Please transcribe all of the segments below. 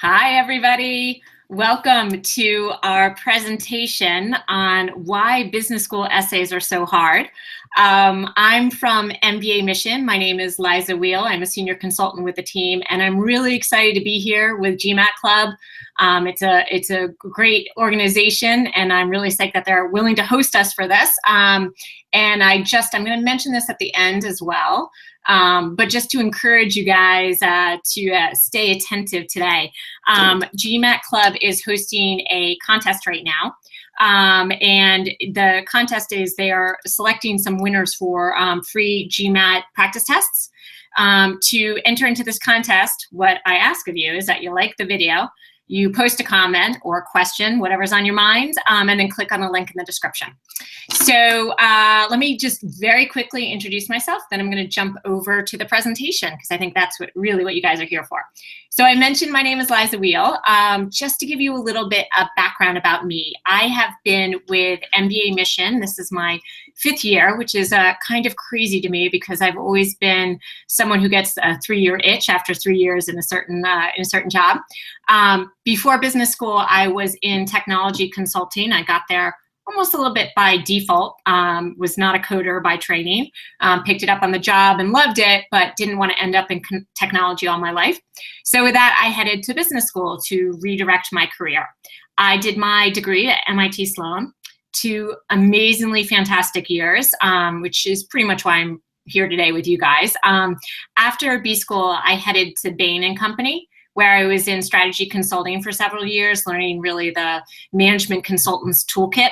Hi, everybody. Welcome to our presentation on why business school essays are so hard. I'm from MBA Mission. My name is Liza Wheel. I'm a senior consultant with the team, and I'm really excited to be here with GMAT Club. It's a great organization, and I'm really psyched that they're willing to host us for this. And I'm going to mention this at the end as well. But just to encourage you guys to stay attentive today. GMAT Club is hosting a contest right now. And the contest is they are selecting some winners for free GMAT practice tests. To enter into this contest, what I ask of you is that you like the video, you post a comment or a question, whatever's on your mind, and then click on the link in the description. So let me just very quickly introduce myself, then I'm going to jump over to the presentation because I think that's really what you guys are here for. So I mentioned my name is Liza Wheel. Just to give you a little bit of background about me, I have been with MBA Mission. This is my 5th year, which is kind of crazy to me because I've always been someone who gets a 3-year itch after 3 years in a certain job. Before business school, I was in technology consulting. I got there almost a little bit by default, was not a coder by training, picked it up on the job and loved it, but didn't want to end up in technology all my life. So with that, I headed to business school to redirect my career. I did my degree at MIT Sloan, 2 amazingly fantastic years, which is pretty much why I'm here today with you guys. After BSchool, I headed to Bain & Company, where I was in strategy consulting for several years, learning really the management consultant's toolkit.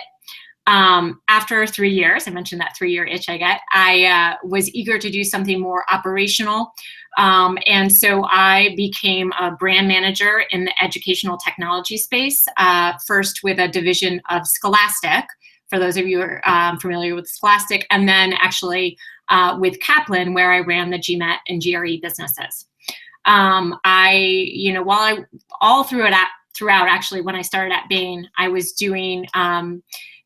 After 3 years, I mentioned that 3-year itch I get, I was eager to do something more operational. And so I became a brand manager in the educational technology space, first with a division of Scholastic, for those of you who are familiar with Scholastic, and then actually with Kaplan, where I ran the GMAT and GRE businesses. Throughout actually, when I started at Bain, I was doing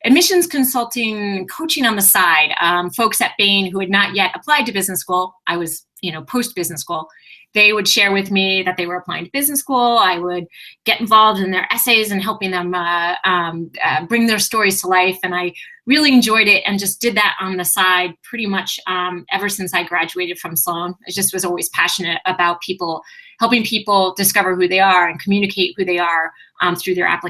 admissions consulting, coaching on the side. Folks at Bain who had not yet applied to business school, I was, post-business school, they would share with me that they were applying to business school. I would get involved in their essays and helping them bring their stories to life. And I really enjoyed it and just did that on the side pretty much ever since I graduated from Sloan. I just was always passionate about people, helping people discover who they are and communicate who they are through their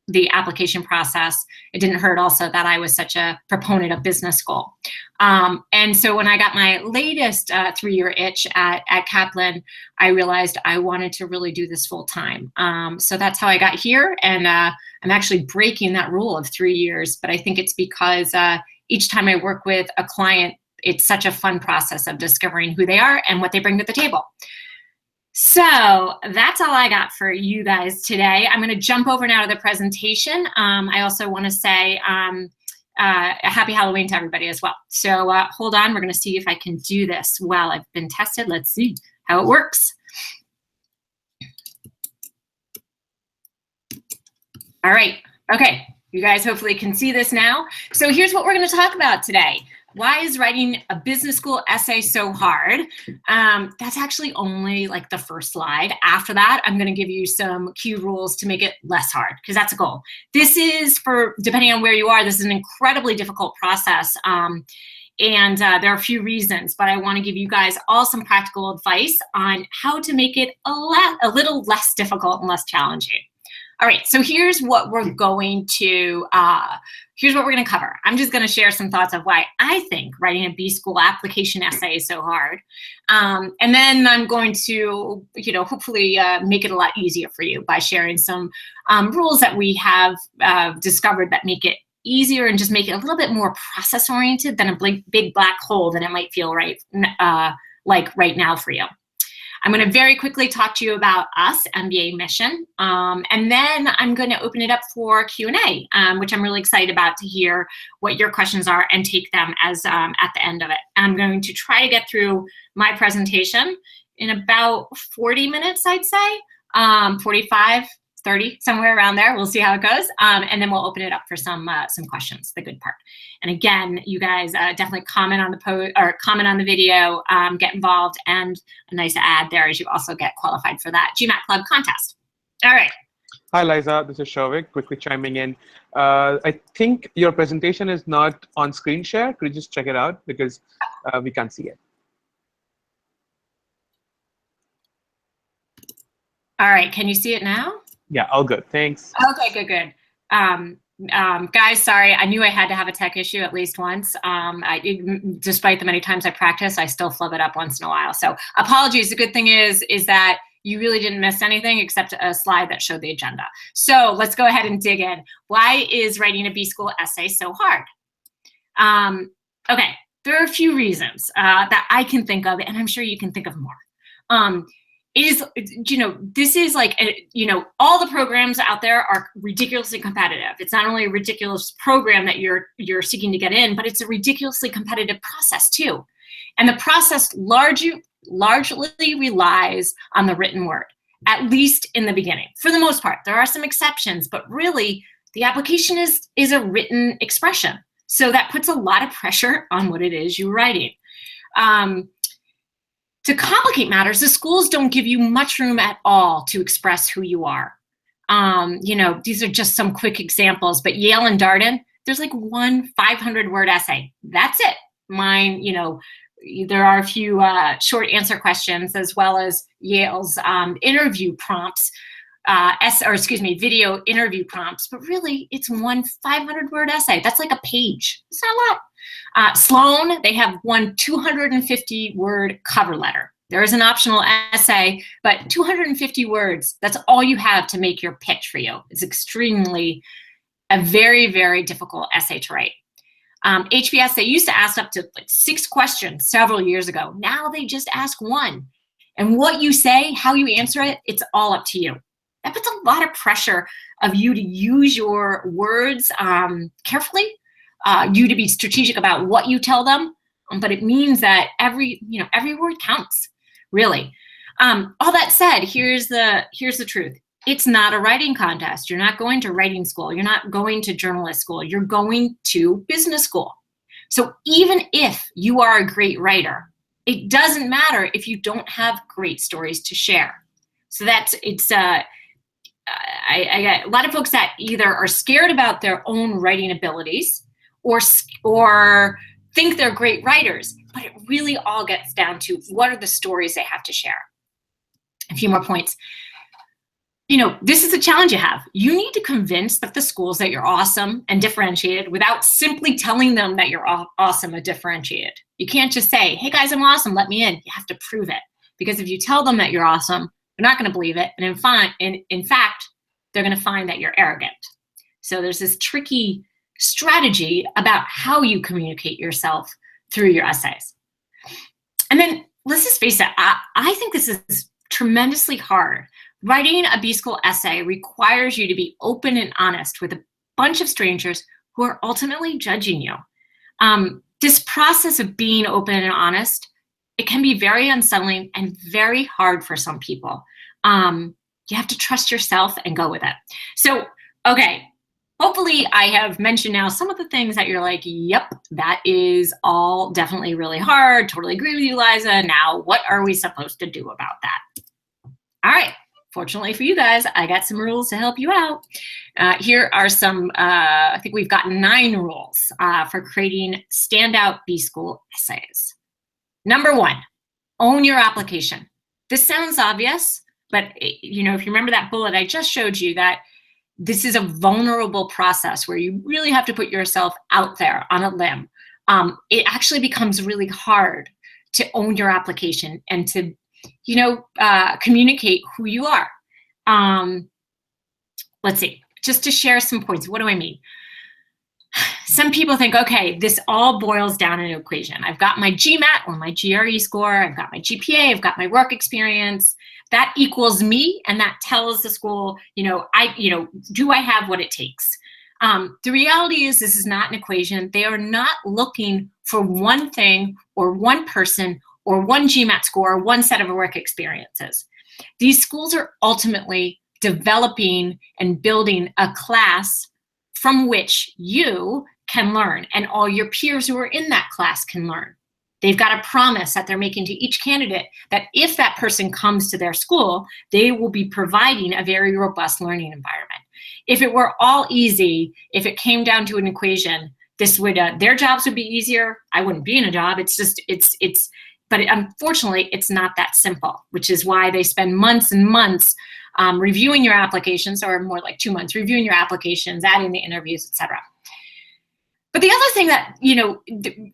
the application process. It didn't hurt also that I was such a proponent of business school. And so when I got my latest 3-year itch at Kaplan, I realized I wanted to really do this full time. So that's how I got here. And I'm actually breaking that rule of 3 years, but I think it's because each time I work with a client, it's such a fun process of discovering who they are and what they bring to the table. So that's all I got for you guys today. I'm going to jump over now to the presentation. I also want to say a happy Halloween to everybody as well. So hold on, we're going to see if I can do this well. I've been tested. Let's see how it works. All right. Okay. You guys hopefully can see this now. So here's what we're going to talk about today. Why is writing a business school essay so hard? That's actually only like the first slide. After that, I'm going to give you some key rules to make it less hard, because that's a goal. This is depending on where you are, this is an incredibly difficult process. And there are a few reasons, but I want to give you guys all some practical advice on how to make it a little less difficult and less challenging. All right, so here's what we're going to cover. I'm just going to share some thoughts of why I think writing a B-School application essay is so hard. And then I'm going to, hopefully make it a lot easier for you by sharing some rules that we have discovered that make it easier and just make it a little bit more process-oriented than a big black hole that it might feel like right now for you. I'm going to very quickly talk to you about us, MBA Mission, and then I'm going to open it up for Q&A, which I'm really excited about to hear what your questions are and take them as at the end of it. I'm going to try to get through my presentation in about 40 minutes, I'd say, 45, 30, somewhere around there. We'll see how it goes. And then we'll open it up for some questions, the good part. And again, you guys definitely comment on the post or comment on the video, get involved, and a nice ad there is you also get qualified for that GMAT Club contest. All right. Hi, Liza. This is Shavik, quickly chiming in. I think your presentation is not on screen share. Could you just check it out? Because we can't see it. All right. Can you see it now? Yeah, all good. Thanks. Okay, good. Guys, sorry. I knew I had to have a tech issue at least once. Despite the many times I practice, I still flub it up once in a while. So apologies. The good thing is that you really didn't miss anything except a slide that showed the agenda. So let's go ahead and dig in. Why is writing a B-School essay so hard? Okay, there are a few reasons that I can think of, and I'm sure you can think of more. This is like, all the programs out there are ridiculously competitive. It's not only a ridiculous program that you're seeking to get in, but it's a ridiculously competitive process too. And the process largely relies on the written word, at least in the beginning. For the most part, there are some exceptions, but really the application is a written expression. So that puts a lot of pressure on what it is you're writing. To complicate matters, the schools don't give you much room at all to express who you are. These are just some quick examples, but Yale and Darden, there's like one 500-word essay. That's it. Mine, there are a few short answer questions as well as Yale's interview prompts, video interview prompts, but really it's one 500-word essay. That's like a page. It's not a lot. Sloan, they have one 250-word cover letter. There is an optional essay, but 250 words, that's all you have to make your pitch for you. It's a very, very difficult essay to write. HBS, they used to ask up to like 6 questions several years ago. Now they just ask 1. And what you say, how you answer it, it's all up to you. That puts a lot of pressure of you to use your words carefully, you to be strategic about what you tell them, but it means that every word counts, really. All that said, here's the truth. It's not a writing contest. You're not going to writing school. You're not going to journalist school. You're going to business school. So even if you are a great writer, it doesn't matter if you don't have great stories to share. So I get a lot of folks that either are scared about their own writing abilities or think they're great writers, but it really all gets down to what are the stories they have to share. A few more points. This is a challenge you have. You need to convince the schools that you're awesome and differentiated without simply telling them that you're awesome and differentiated. You can't just say, hey guys, I'm awesome, let me in. You have to prove it. Because if you tell them that you're awesome, they're not gonna believe it. And in fact, they're gonna find that you're arrogant. So there's this tricky strategy about how you communicate yourself through your essays. And then let's just face it, I think this is tremendously hard. Writing a B-School essay requires you to be open and honest with a bunch of strangers who are ultimately judging you. This process of being open and honest, it can be very unsettling and very hard for some people. You have to trust yourself and go with it. So, okay, hopefully I have mentioned now some of the things that you're like, yep, that is all definitely really hard. Totally agree with you, Liza. Now, what are we supposed to do about that? All right. Fortunately for you guys, I got some rules to help you out. Here are some, I think we've got 9 rules for creating standout B-School essays. Number 1, own your application. This sounds obvious, but if you remember that bullet I just showed you, that this is a vulnerable process where you really have to put yourself out there on a limb. It actually becomes really hard to own your application and to communicate who you are. Let's see, just to share some points. What do I mean? Some people think, okay, this all boils down in an equation. I've got my GMAT or my GRE score. I've got my GPA. I've got my work experience. That equals me, and that tells the school, do I have what it takes? The reality is this is not an equation. They are not looking for one thing or one person or one GMAT score or one set of work experiences. These schools are ultimately developing and building a class from which you can learn and all your peers who are in that class can learn. They've got a promise that they're making to each candidate that if that person comes to their school, they will be providing a very robust learning environment. If it were all easy, if it came down to an equation, this would their jobs would be easier. I wouldn't be in a job. But unfortunately, it's not that simple, which is why they spend months and months reviewing your applications, or more like 2 months, reviewing your applications, adding the interviews, etc. But the other thing that,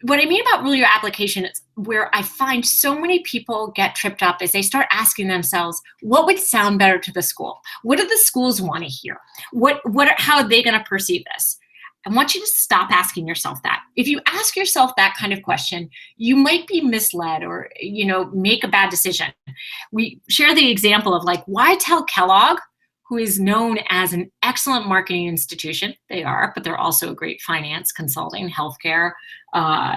what I mean about really your application is where I find so many people get tripped up is they start asking themselves, what would sound better to the school? What do the schools want to hear? How are they going to perceive this? I want you to stop asking yourself that. If you ask yourself that kind of question, you might be misled or, make a bad decision. We share the example of why tell Kellogg, who is known as an excellent marketing institution. They are, but they're also a great finance, consulting, healthcare,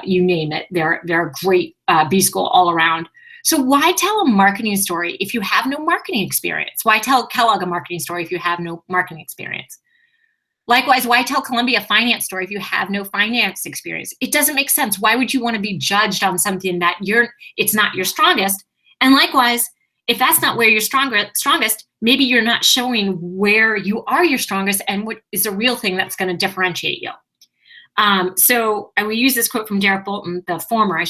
you name it. They're a great BSchool all around. So why tell a marketing story if you have no marketing experience? Why tell Kellogg a marketing story if you have no marketing experience? Likewise, why tell Columbia a finance story if you have no finance experience? It doesn't make sense. Why would you want to be judged on something that it's not your strongest? And likewise, if that's not where you're strongest, maybe you're not showing where you are your strongest and what is the real thing that's going to differentiate you. And we use this quote from Derek Bolton, the former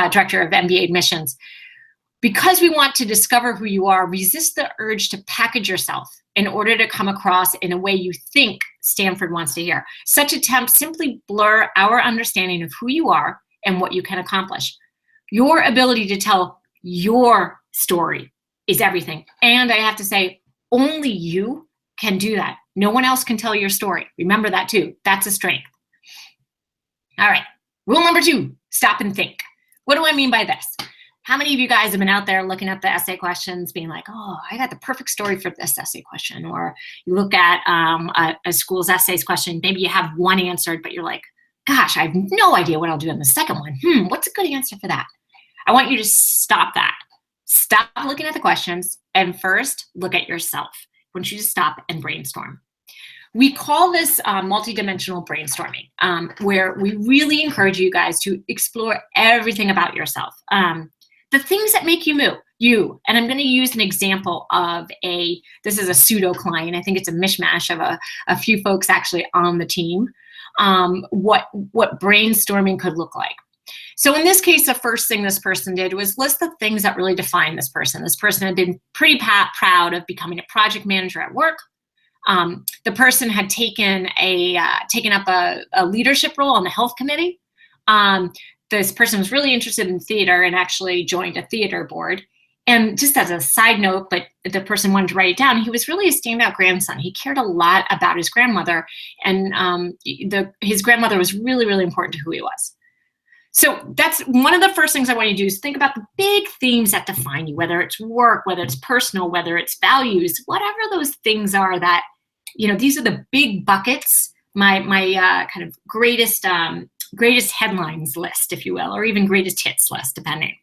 director of MBA Missions. Because we want to discover who you are, resist the urge to package yourself in order to come across in a way you think Stanford wants to hear. Such attempts simply blur our understanding of who you are and what you can accomplish. Your ability to tell your story is everything. And I have to say, only you can do that. No one else can tell your story. Remember that too. That's a strength. All right. Rule number 2, stop and think. What do I mean by this? How many of you guys have been out there looking at the essay questions being like, oh, I got the perfect story for this essay question? Or you look at a school's essays question, maybe you have one answered, but you're like, gosh, I have no idea what I'll do in the second one. What's a good answer for that? I want you to stop that. Stop looking at the questions and first look at yourself. I want you to stop and brainstorm. We call this multidimensional brainstorming, where we really encourage you guys to explore everything about yourself. The things that make you. And I'm going to use an example of this is a pseudo client. I think it's a mishmash of a few folks actually on the team, what brainstorming could look like. So in this case, the first thing this person did was list the things that really define this person. This person had been pretty proud of becoming a project manager at work. The person had taken up a leadership role on the health committee. This person was really interested in theater and actually joined a theater board. And just as a side note, but the person wanted to write it down, he was really a standout grandson. He cared a lot about his grandmother, and his grandmother was really, really important to who he was. So that's one of the first things I want you to do is think about the big themes that define you, whether it's work, whether it's personal, whether it's values, whatever those things are that, these are the big buckets, my kind of greatest headlines list, if you will, or even greatest hits list, depending.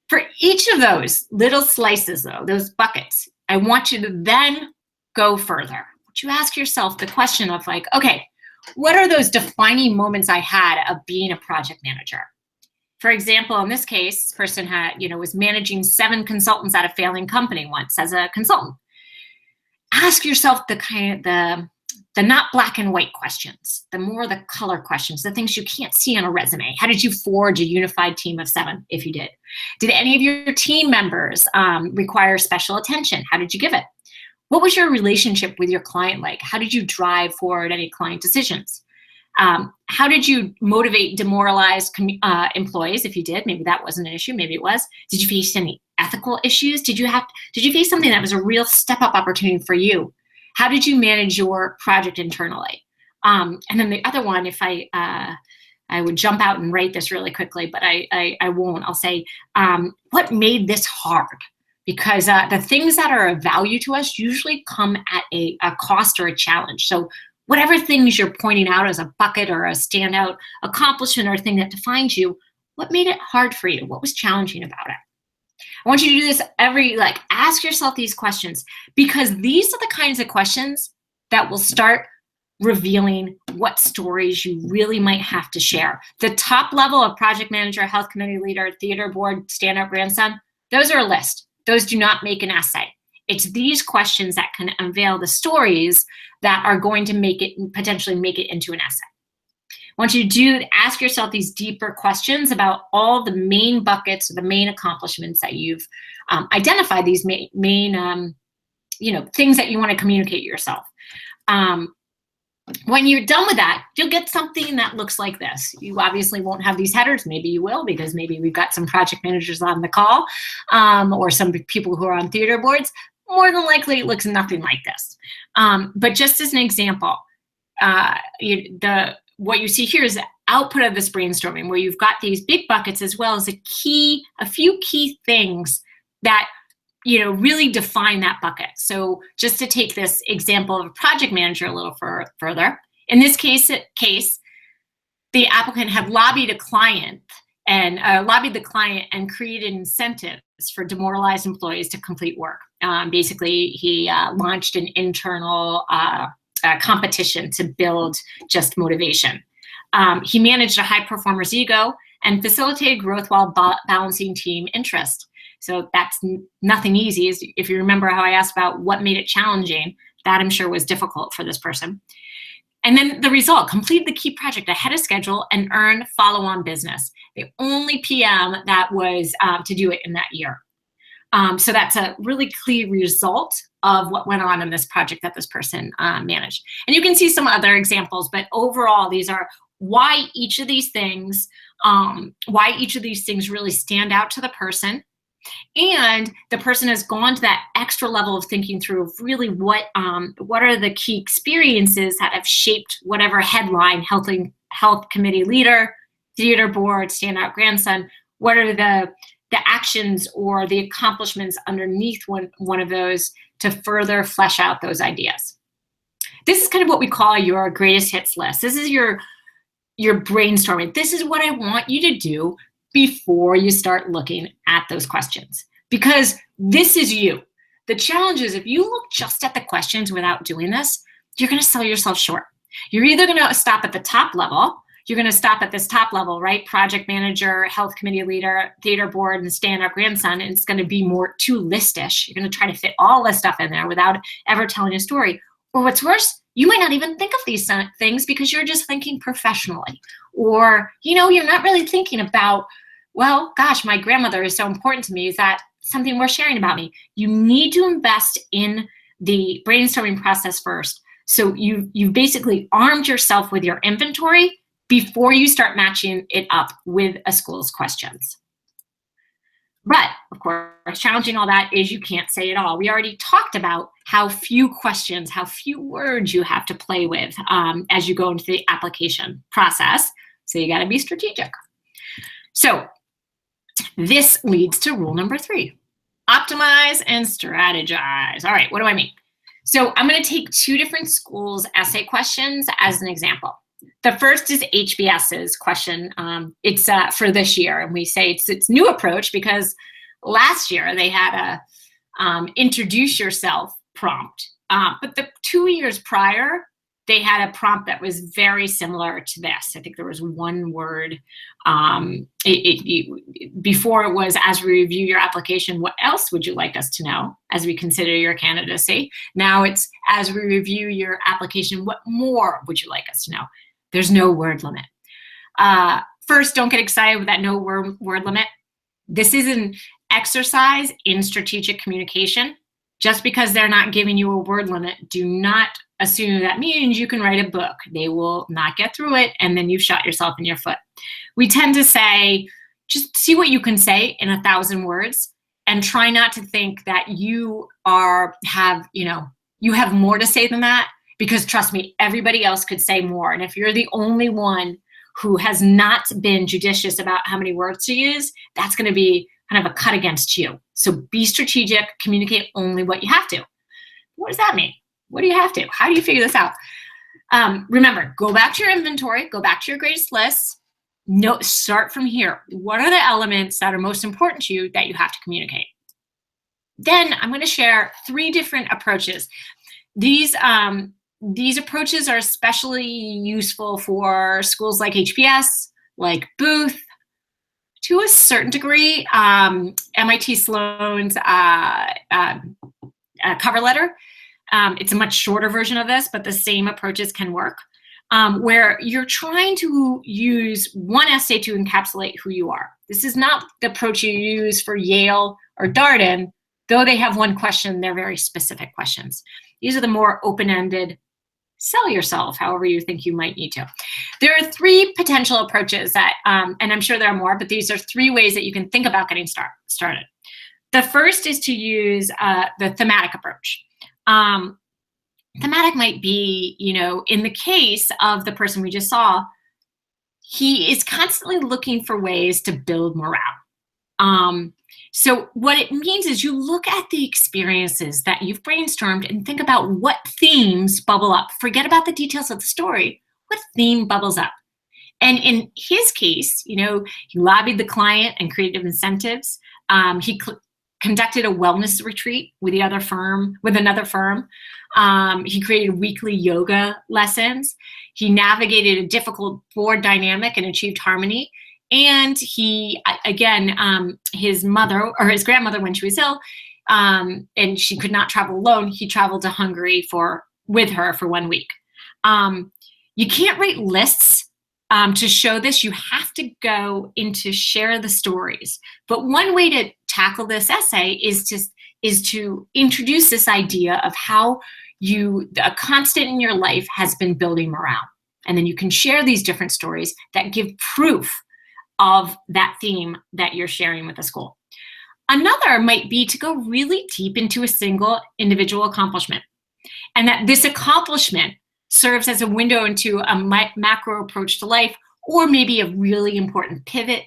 For each of those little slices, though, those buckets, I want you to then go further. I want you to ask yourself the question of okay, what are those defining moments I had of being a project manager? For example, in this case, this person was managing 7 consultants at a failing company once as a consultant. Ask yourself the not black and white questions, the color questions, the things you can't see on a resume. How did you forge a unified team of 7, if you did? Did any of your team members require special attention? How did you give it? What was your relationship with your client like? How did you drive forward any client decisions? How did you motivate demoralized employees, if you did? Maybe that wasn't an issue, maybe it was. Did you face any ethical issues? Did you face something that was a real step-up opportunity for you? How did you manage your project internally? And then the other one, if I would jump out and write this really quickly, but I won't. I'll say, what made this hard? Because the things that are of value to us usually come at a cost or a challenge. So whatever things you're pointing out as a bucket or a standout accomplishment or thing that defines you, what made it hard for you? What was challenging about it? I want you to do this ask yourself these questions, because these are the kinds of questions that will start revealing what stories you really might have to share. The top level of project manager, health committee leader, theater board, stand-up grandson, those are a list. Those do not make an essay. It's these questions that can unveil the stories that are going to potentially make it into an essay. I want you to ask yourself these deeper questions about all the main buckets, or the main accomplishments that you've identified, these main things that you want to communicate yourself. When you're done with that, you'll get something that looks like this. You obviously won't have these headers. Maybe you will, because maybe we've got some project managers on the call, or some people who are on theater boards. More than likely, it looks nothing like this. But just as an example, what you see here is the output of this brainstorming, where you've got these big buckets as well as a few key things that really define that bucket. So just to take this example of a project manager a little further, in this case, the applicant had lobbied the client and created incentives for demoralized employees to complete work. Basically, he launched an internal competition to build just motivation. He managed a high performer's ego and facilitated growth while balancing team interest. So that's nothing easy. If you remember how I asked about what made it challenging, that I'm sure was difficult for this person. And then the result, complete the key project ahead of schedule and earn follow-on business. The only PM that was to do it in that year. So that's a really clear result of what went on in this project that this person managed. And you can see some other examples, but overall, these are why each of these things really stand out to the person. And the person has gone to that extra level of thinking through of really what are the key experiences that have shaped whatever headline, health committee leader, theater board, standout grandson, what are the actions or the accomplishments underneath one of those to further flesh out those ideas. This is kind of what we call your greatest hits list. This is your brainstorming. This is what I want you to do before you start looking at those questions, because this is you. The challenge is if you look just at the questions without doing this, you're going to sell yourself short. You're either going to stop at the top level. You're going to stop at this top level, right? Project manager, health committee leader, theater board, and stand-up grandson. And it's going to be more too listish. You're going to try to fit all this stuff in there without ever telling a story. Or what's worse, you might not even think of these things because you're just thinking professionally. Or, you're not really thinking about, well, gosh, my grandmother is so important to me. Is that something worth sharing about me? You need to invest in the brainstorming process first. So you've basically armed yourself with your inventory before you start matching it up with a school's questions. But, of course, challenging all that is you can't say it all. We already talked about how few questions, how few words you have to play with as you go into the application process. So you got to be strategic. So this leads to rule number 3. Optimize and strategize. All right, what do I mean? So I'm going to take 2 different schools' essay questions as an example. The first is HBS's question. It's for this year, and we say it's new approach because last year they had a introduce yourself prompt. But the 2 years prior, they had a prompt that was very similar to this. I think there was one word. Before it was, as we review your application, what else would you like us to know as we consider your candidacy? Now it's, as we review your application, what more would you like us to know? There's no word limit. First, don't get excited with that no word limit. This is an exercise in strategic communication. Just because they're not giving you a word limit, do not assume that means you can write a book. They will not get through it, and then you've shot yourself in your foot. We tend to say, just see what you can say in 1,000 words, and try not to think that you have more to say than that, because trust me, everybody else could say more. And if you're the only one who has not been judicious about how many words to use, that's going to be kind of a cut against you. So be strategic, communicate only what you have to. What does that mean? What do you have to? How do you figure this out? Remember, go back to your inventory, go back to your greatest lists. Start from here. What are the elements that are most important to you that you have to communicate? Then I'm going to share 3 different approaches. These approaches are especially useful for schools like HBS, like Booth, to a certain degree, MIT Sloan's cover letter. It's a much shorter version of this, but the same approaches can work, where you're trying to use one essay to encapsulate who you are. This is not the approach you use for Yale or Darden, though they have one question, they're very specific questions. These are the more open-ended, sell yourself however you think you might need to. There are 3 potential approaches that, and I'm sure there are more, but these are 3 ways that you can think about getting started. The first is to use the thematic approach. Thematic might be, in the case of the person we just saw, he is constantly looking for ways to build morale. So what it means is you look at the experiences that you've brainstormed and think about what themes bubble up. Forget about the details of the story. What theme bubbles up? And in his case, he lobbied the client and created incentives. He conducted a wellness retreat with another firm. He created weekly yoga lessons. He navigated a difficult board dynamic and achieved harmony. And he, again, his mother or his grandmother, when she was ill, and she could not travel alone, he traveled to Hungary with her for 1 week. You can't write lists to show this. You have to go into share the stories. But one way to tackle this essay is to introduce this idea of how a constant in your life has been building morale. And then you can share these different stories that give proof of that theme that you're sharing with the school. Another might be to go really deep into a single individual accomplishment, and that this accomplishment serves as a window into a macro approach to life, or maybe a really important pivot.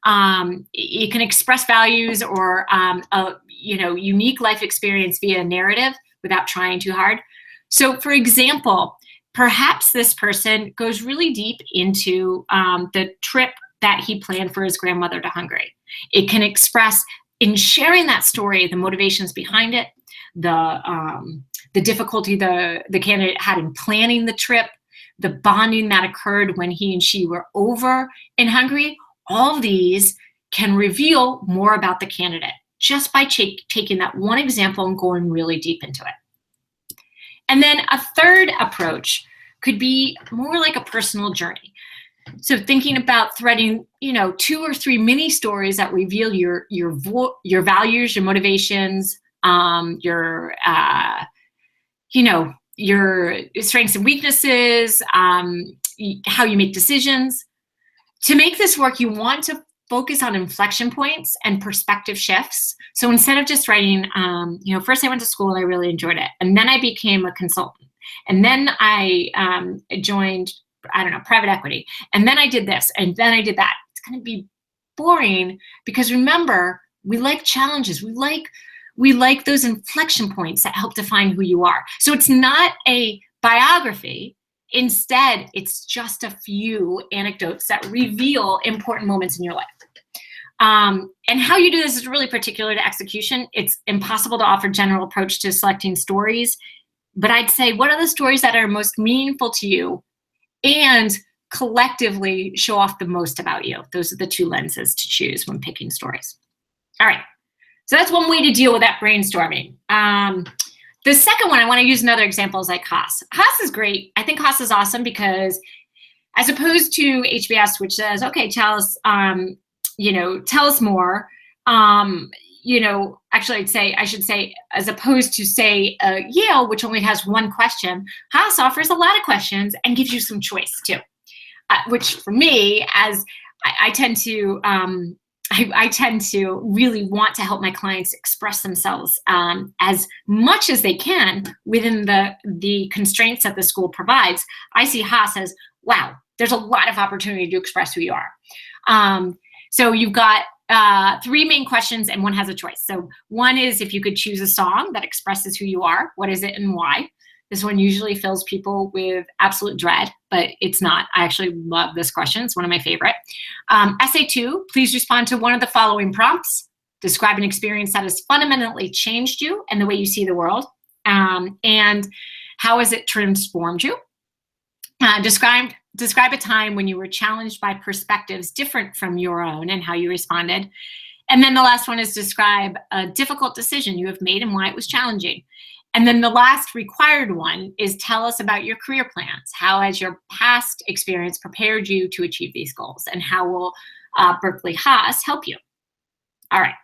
It can express values or a unique life experience via narrative without trying too hard. So, for example, perhaps this person goes really deep into the trip that he planned for his grandmother to Hungary. It can express, in sharing that story, the motivations behind it, the difficulty the candidate had in planning the trip, the bonding that occurred when he and she were over in Hungary. All of these can reveal more about the candidate just by taking that one example and going really deep into it. And then a third approach could be more like a personal journey. So thinking about threading, 2 or 3 mini stories that reveal your values, your motivations, your strengths and weaknesses, how you make decisions. To make this work, you want to focus on inflection points and perspective shifts. So instead of just writing, first I went to school and I really enjoyed it, and then I became a consultant, and then I joined, private equity, and then I did this, and then I did that. It's going to be boring, because remember, we like challenges. We like those inflection points that help define who you are. So it's not a biography. Instead, it's just a few anecdotes that reveal important moments in your life. And how you do this is really particular to execution. It's impossible to offer general approach to selecting stories, but I'd say, what are the stories that are most meaningful to you and collectively show off the most about you? Those are the 2 lenses to choose when picking stories. All right, so that's one way to deal with that brainstorming. The second one, I want to use another example, is like Haas. Haas is great. I think Haas is awesome because, as opposed to HBS, which says, okay, tell us more. Actually, I should say, as opposed to, say, Yale, which only has 1 question, Haas offers a lot of questions and gives you some choice too. Which for me, as I tend to really want to help my clients express themselves as much as they can within the constraints that the school provides. I see Haas as, wow, there's a lot of opportunity to express who you are. So you've got 3 main questions, and 1 has a choice. So 1 is, if you could choose a song that expresses who you are, what is it and why? This one usually fills people with absolute dread, but it's not. I actually love this question. It's one of my favorite. Essay 2, please respond to one of the following prompts. Describe an experience that has fundamentally changed you and the way you see the world. And how has it transformed you? Describe a time when you were challenged by perspectives different from your own and how you responded. And then the last one is describe a difficult decision you have made and why it was challenging. And then the last required one is tell us about your career plans. How has your past experience prepared you to achieve these goals? And how will Berkeley Haas help you? All right,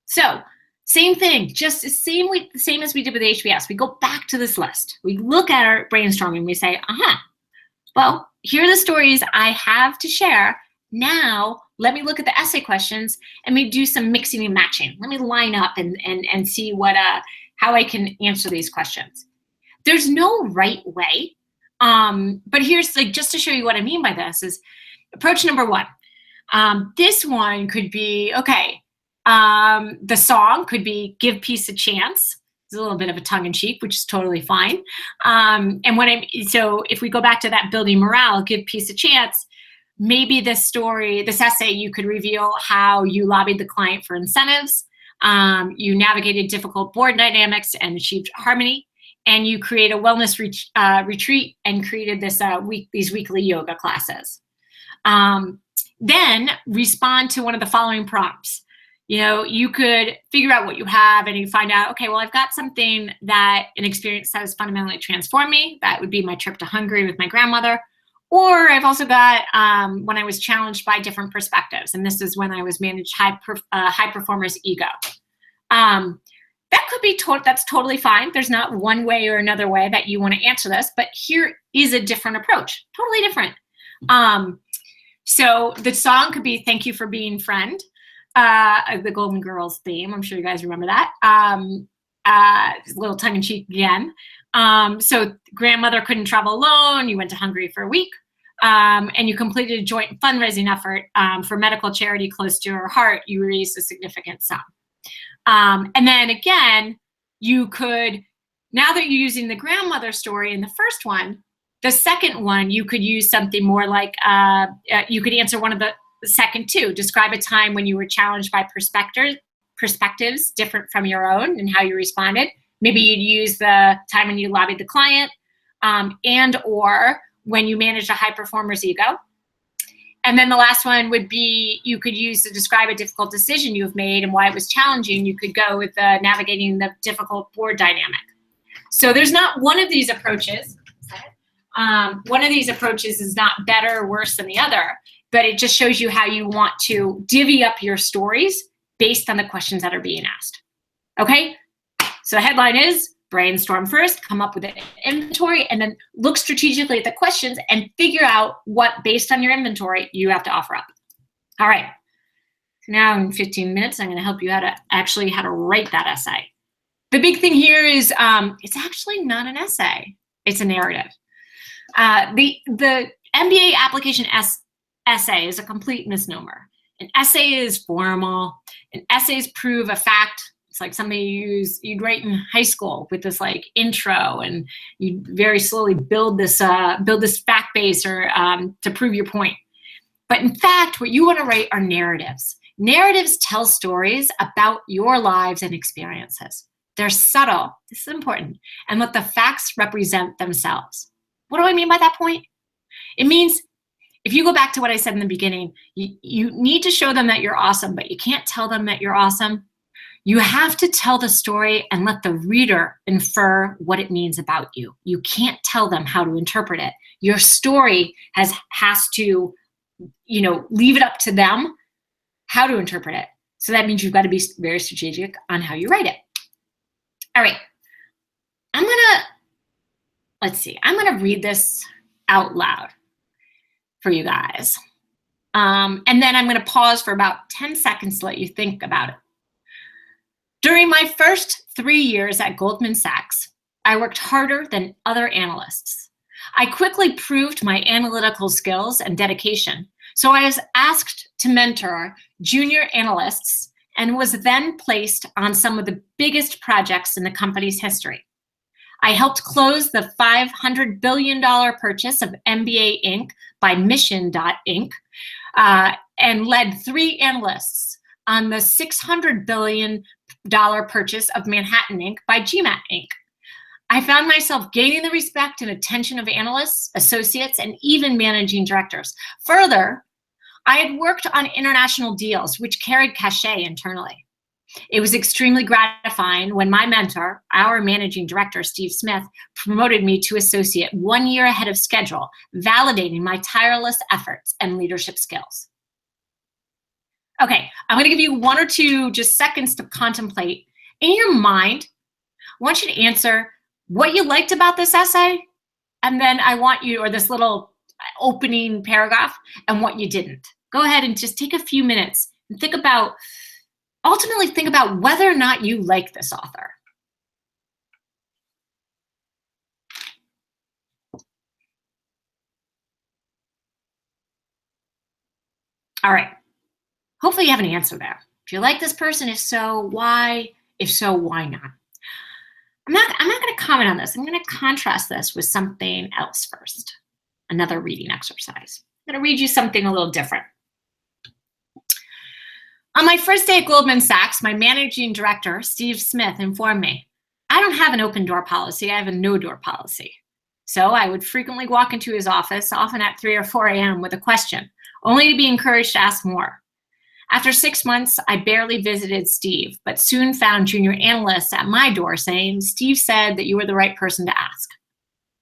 so same thing, just the same as we did with HBS. We go back to this list. We look at our brainstorming. We say, well, here are the stories I have to share. Now, let me look at the essay questions and we do some mixing and matching. Let me line up and see how I can answer these questions. There's no right way, but here's just to show you what I mean by this is approach number one. This one could be, okay, the song could be Give Peace a Chance. It's a little bit of a tongue-in-cheek, which is totally fine. So if we go back to that building morale, Give Peace a Chance, maybe this essay, you could reveal how you lobbied the client for incentives, you navigated difficult board dynamics and achieved harmony, and you create a wellness retreat and created these weekly yoga classes. Then respond to one of the following prompts. You could figure out what you have and you find out, okay, well, I've got something an experience that has fundamentally transformed me. That would be my trip to Hungary with my grandmother. Or I've also got when I was challenged by different perspectives. And this is when I was managed high performer's ego. That could be, that's totally fine. There's not one way or another way that you want to answer this, but here is a different approach, totally different. So the song could be Thank You for Being Friend. The Golden Girls theme. I'm sure you guys remember that. A little tongue-in-cheek again. So grandmother couldn't travel alone. You went to Hungary for a week. And you completed a joint fundraising effort for medical charity close to your heart. You raised a significant sum. And then again, you could, now that you're using the grandmother story in the first one, the second one, you could use something more like, you could answer one of the second two. Describe a time when you were challenged by perspectives different from your own and how you responded. Maybe you'd use the time when you lobbied the client and or when you managed a high performer's ego. And then the last one would be, you could use to describe a difficult decision you've made and why it was challenging. You could go with navigating the difficult board dynamic. So there's not one of these approaches. One of these approaches is not better or worse than the other, but it just shows you how you want to divvy up your stories based on the questions that are being asked. Okay? So the headline is brainstorm first, come up with an inventory, and then look strategically at the questions and figure out what, based on your inventory, you have to offer up. All right. So now in 15 minutes, I'm going to help you how to write that essay. The big thing here is it's actually not an essay. It's a narrative. The MBA application essay is a complete misnomer. An essay is formal. And essays prove a fact. It's like something you'd write in high school with this like intro, and you very slowly build this fact base or to prove your point. But in fact, what you want to write are narratives. Narratives tell stories about your lives and experiences. They're subtle. This is important. And let the facts represent themselves. What do I mean by that point? It means if you go back to what I said in the beginning, you need to show them that you're awesome, but you can't tell them that you're awesome. You have to tell the story and let the reader infer what it means about you. You can't tell them how to interpret it. Your story has to, leave it up to them how to interpret it. So that means you've got to be very strategic on how you write it. All right. I'm going to read this out loud for you guys. And then I'm going to pause for about 10 seconds to let you think about it. During my first 3 years at Goldman Sachs, I worked harder than other analysts. I quickly proved my analytical skills and dedication, so I was asked to mentor junior analysts and was then placed on some of the biggest projects in the company's history. I helped close the $500 billion purchase of MBA Inc. by Mission.Inc. And led 3 analysts on the $600 billion purchase of Manhattan Inc. by GMAT Inc. I found myself gaining the respect and attention of analysts, associates, and even managing directors. Further, I had worked on international deals, which carried cachet internally. It was extremely gratifying when my mentor, our managing director, Steve Smith, promoted me to associate 1 year ahead of schedule, validating my tireless efforts and leadership skills. Okay, I'm gonna give you 1 or 2 just seconds to contemplate. In your mind, I want you to answer what you liked about this essay, and then I want you, or this little opening paragraph, and what you didn't. Go ahead and just take a few minutes and ultimately think about whether or not you like this author. All right, hopefully you have an answer there. Do you like this person? If so, why? If so, why not? I'm not gonna comment on this. I'm gonna contrast this with something else first, another reading exercise. I'm gonna read you something a little different. On my first day at Goldman Sachs, my managing director, Steve Smith, informed me, I don't have an open door policy, I have a no door policy. So I would frequently walk into his office, often at 3 or 4 a.m. with a question, only to be encouraged to ask more. After 6 months, I barely visited Steve, but soon found junior analysts at my door saying, Steve said that you were the right person to ask.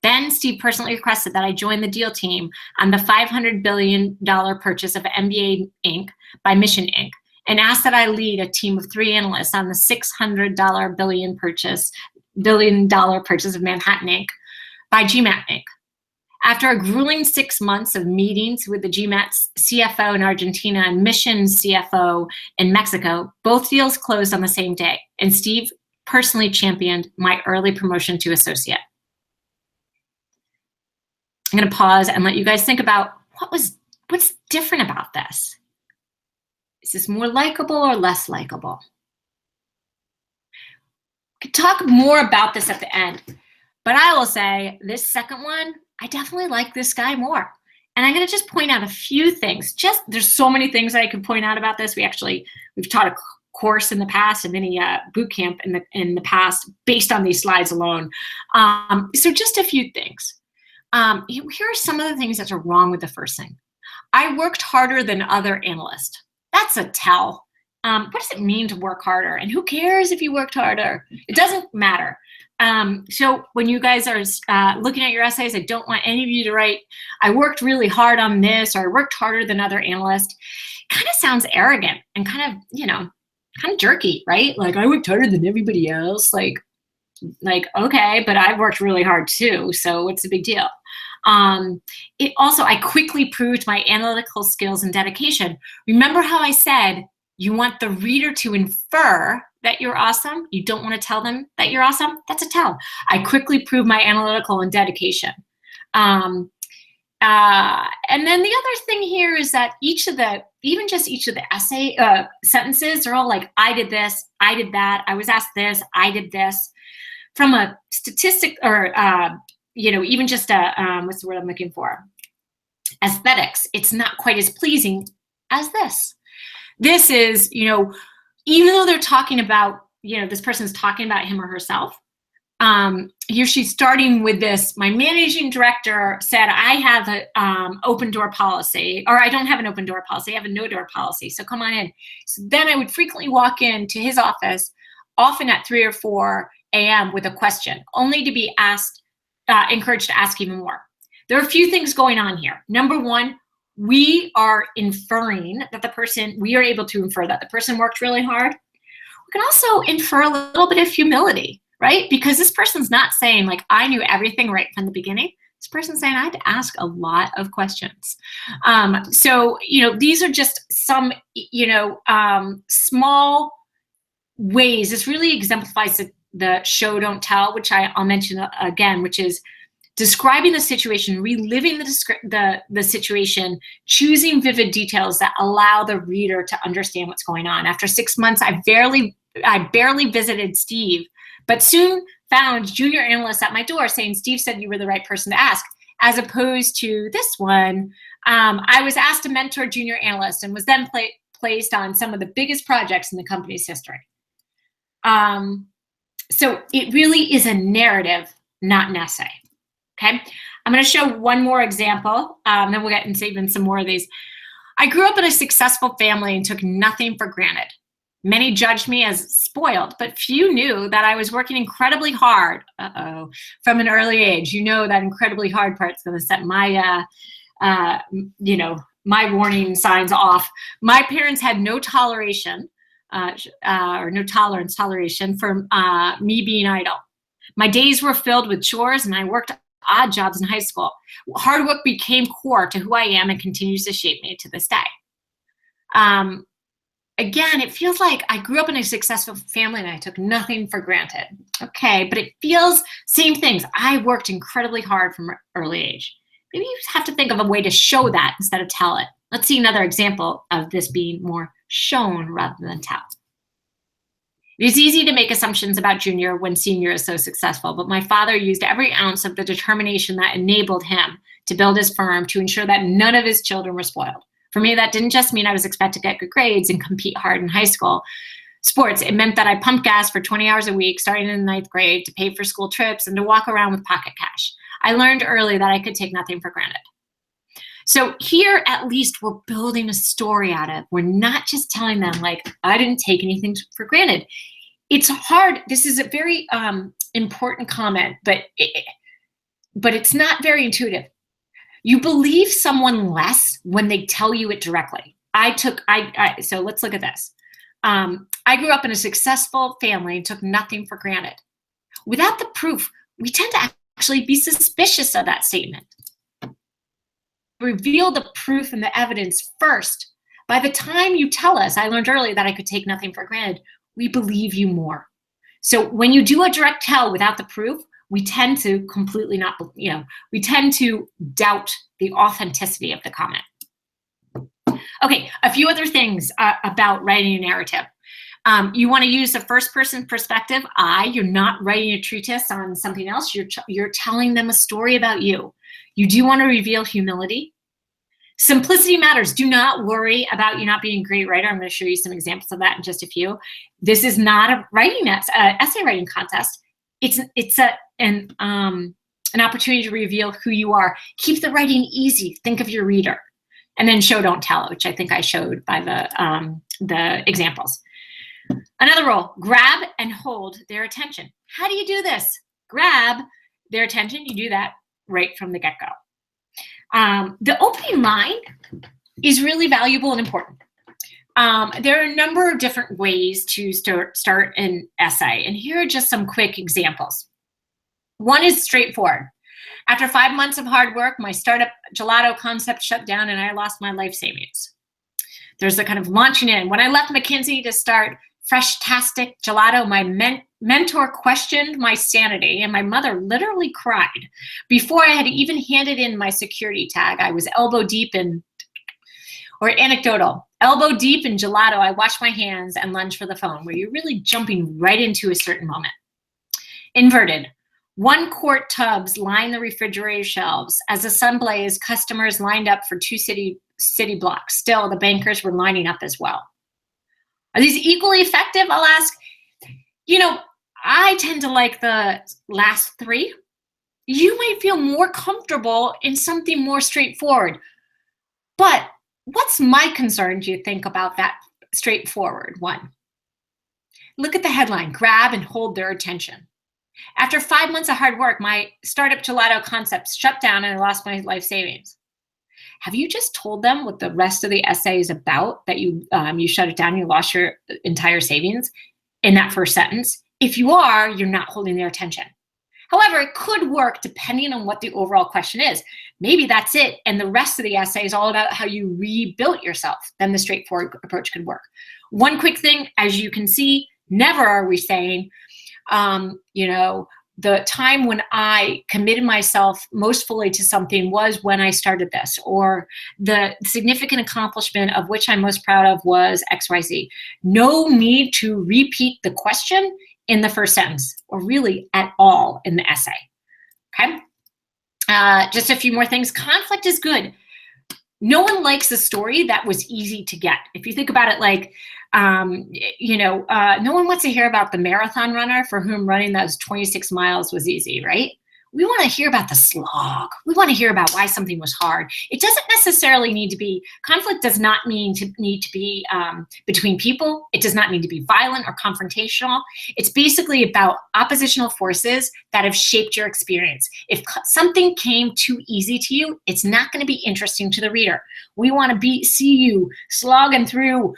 Then Steve personally requested that I join the deal team on the $500 billion purchase of MBA Inc. by Mission Inc., and asked that I lead a team of 3 analysts on the $600 billion purchase of Manhattan Inc. by GMAT Inc. After a grueling 6 months of meetings with the GMAT CFO in Argentina and Mission CFO in Mexico, both deals closed on the same day, and Steve personally championed my early promotion to associate. I'm gonna pause and let you guys think about what's different about this. Is this more likable or less likable? We could talk more about this at the end, but I will say this second one, I definitely like this guy more. And I'm gonna just point out a few things. There's so many things that I could point out about this. We've taught a course in the past and many boot camp in the past based on these slides alone. So just a few things. Here are some of the things that are wrong with the first thing. I worked harder than other analysts. That's a tell. What does it mean to work harder? And who cares if you worked harder? It doesn't matter. So when you guys are looking at your essays, I don't want any of you to write, I worked really hard on this, or I worked harder than other analysts. It kind of sounds arrogant and kind of jerky, right? Like, I worked harder than everybody else. Like, okay, but I've worked really hard too, so what's the big deal? I quickly proved my analytical skills and dedication. Remember how I said you want the reader to infer that you're awesome? You don't want to tell them that you're awesome? That's a tell. I quickly proved my analytical and dedication. And then the other thing here is that each of the essay sentences are all like, I did this, I did that, I was asked this, I did this. From a statistic or, even just what's the word I'm looking for? Aesthetics, it's not quite as pleasing as this. This is, even though they're talking about, this person's talking about him or herself, here she's starting with this, my managing director said I have an open door policy, or I don't have an open door policy, I have a no door policy, so come on in. So then I would frequently walk into his office, often at 3 or 4 a.m. with a question, only to be encouraged to ask even more. There are a few things going on here. Number one, we are inferring that we are able to infer that the person worked really hard. We can also infer a little bit of humility, right? Because this person's not saying like, I knew everything right from the beginning. This person's saying I had to ask a lot of questions. So, these are just some, small ways. This really exemplifies the show, don't tell, which I'll mention again, which is describing the situation, reliving the situation, choosing vivid details that allow the reader to understand what's going on. After 6 months, I barely visited Steve, but soon found junior analysts at my door saying, Steve said you were the right person to ask, as opposed to this one. I was asked to mentor junior analysts and was then placed on some of the biggest projects in the company's history. So it really is a narrative, not an essay. Okay, I'm going to show one more example, then we'll get into even some more of these. I grew up in a successful family and took nothing for granted. Many judged me as spoiled, but few knew that I was working incredibly hard, from an early age. You know that incredibly hard part's going to set my, my warning signs off. My parents had no toleration, or no toleration for me being idle. My days were filled with chores, and I worked odd jobs in high school. Hard work became core to who I am and continues to shape me to this day. Again, it feels like I grew up in a successful family and I took nothing for granted. Okay, but it feels same things. I worked incredibly hard from an early age. Maybe you have to think of a way to show that instead of tell it. Let's see another example of this being more shown rather than tell. It is easy to make assumptions about Junior when Senior is so successful, but my father used every ounce of the determination that enabled him to build his firm to ensure that none of his children were spoiled. For me, that didn't just mean I was expected to get good grades and compete hard in high school sports. It meant that I pumped gas for 20 hours a week, starting in the 9th grade, to pay for school trips and to walk around with pocket cash. I learned early that I could take nothing for granted. So here, at least, we're building a story out of it. We're not just telling them, like, I didn't take anything for granted. It's hard. This is a very important comment, but it's not very intuitive. You believe someone less when they tell you it directly. So let's look at this. I grew up in a successful family and took nothing for granted. Without the proof, we tend to actually be suspicious of that statement. Reveal the proof and the evidence first. By the time you tell us, I learned early that I could take nothing for granted, we believe you more. So when you do a direct tell without the proof, we tend to completely not, we tend to doubt the authenticity of the comment. Okay, a few other things about writing a narrative. You want to use the first person perspective. You're not writing a treatise on something else. You're telling them a story about you. You do want to reveal humility. Simplicity matters. Do not worry about you not being a great writer. I'm going to show you some examples of that in just a few. This is not a essay writing contest. It's an opportunity to reveal who you are. Keep the writing easy. Think of your reader, and then show, don't tell, which I think I showed by the examples. Another rule: grab and hold their attention. How do you do this? Grab their attention. You do that right from the get-go. The opening line is really valuable and important. There are a number of different ways to start an essay, and here are just some quick examples. One is straightforward. After 5 months of hard work, my startup gelato concept shut down and I lost my life savings. There's the kind of launching in. When I left McKinsey to start Fresh-tastic Gelato, my mentor questioned my sanity, and my mother literally cried. Before I had even handed in my security tag, I was elbow deep in gelato. I washed my hands and lunged for the phone, where you're really jumping right into a certain moment. Inverted. 1-quart tubs line the refrigerator shelves. As the sun blazed, customers lined up for 2 city blocks. Still, the bankers were lining up as well. Are these equally effective? I'll ask. I tend to like the last 3. You might feel more comfortable in something more straightforward. But what's my concern, do you think, about that straightforward one? Look at the headline: grab and hold their attention. After 5 months of hard work, my startup gelato concept shut down and I lost my life savings. Have you just told them what the rest of the essay is about, that you shut it down, you lost your entire savings in that first sentence? If you are, you're not holding their attention. However, it could work depending on what the overall question is. Maybe that's it, and the rest of the essay is all about how you rebuilt yourself. Then the straightforward approach could work. One quick thing, as you can see, never are we saying, the time when I committed myself most fully to something was when I started this, or the significant accomplishment of which I'm most proud of was XYZ. No need to repeat the question in the first sentence, or really at all in the essay. Okay? Just a few more things. Conflict is good. no one likes a story that was easy to get. If you think about it, like, no one wants to hear about the marathon runner for whom running those 26 miles was easy, right? We want to hear about the slog. We want to hear about why something was hard. It doesn't necessarily need to be, conflict does not need to be between people. It does not need to be violent or confrontational. It's basically about oppositional forces that have shaped your experience. If something came too easy to you, it's not going to be interesting to the reader. We want to see you slogging through,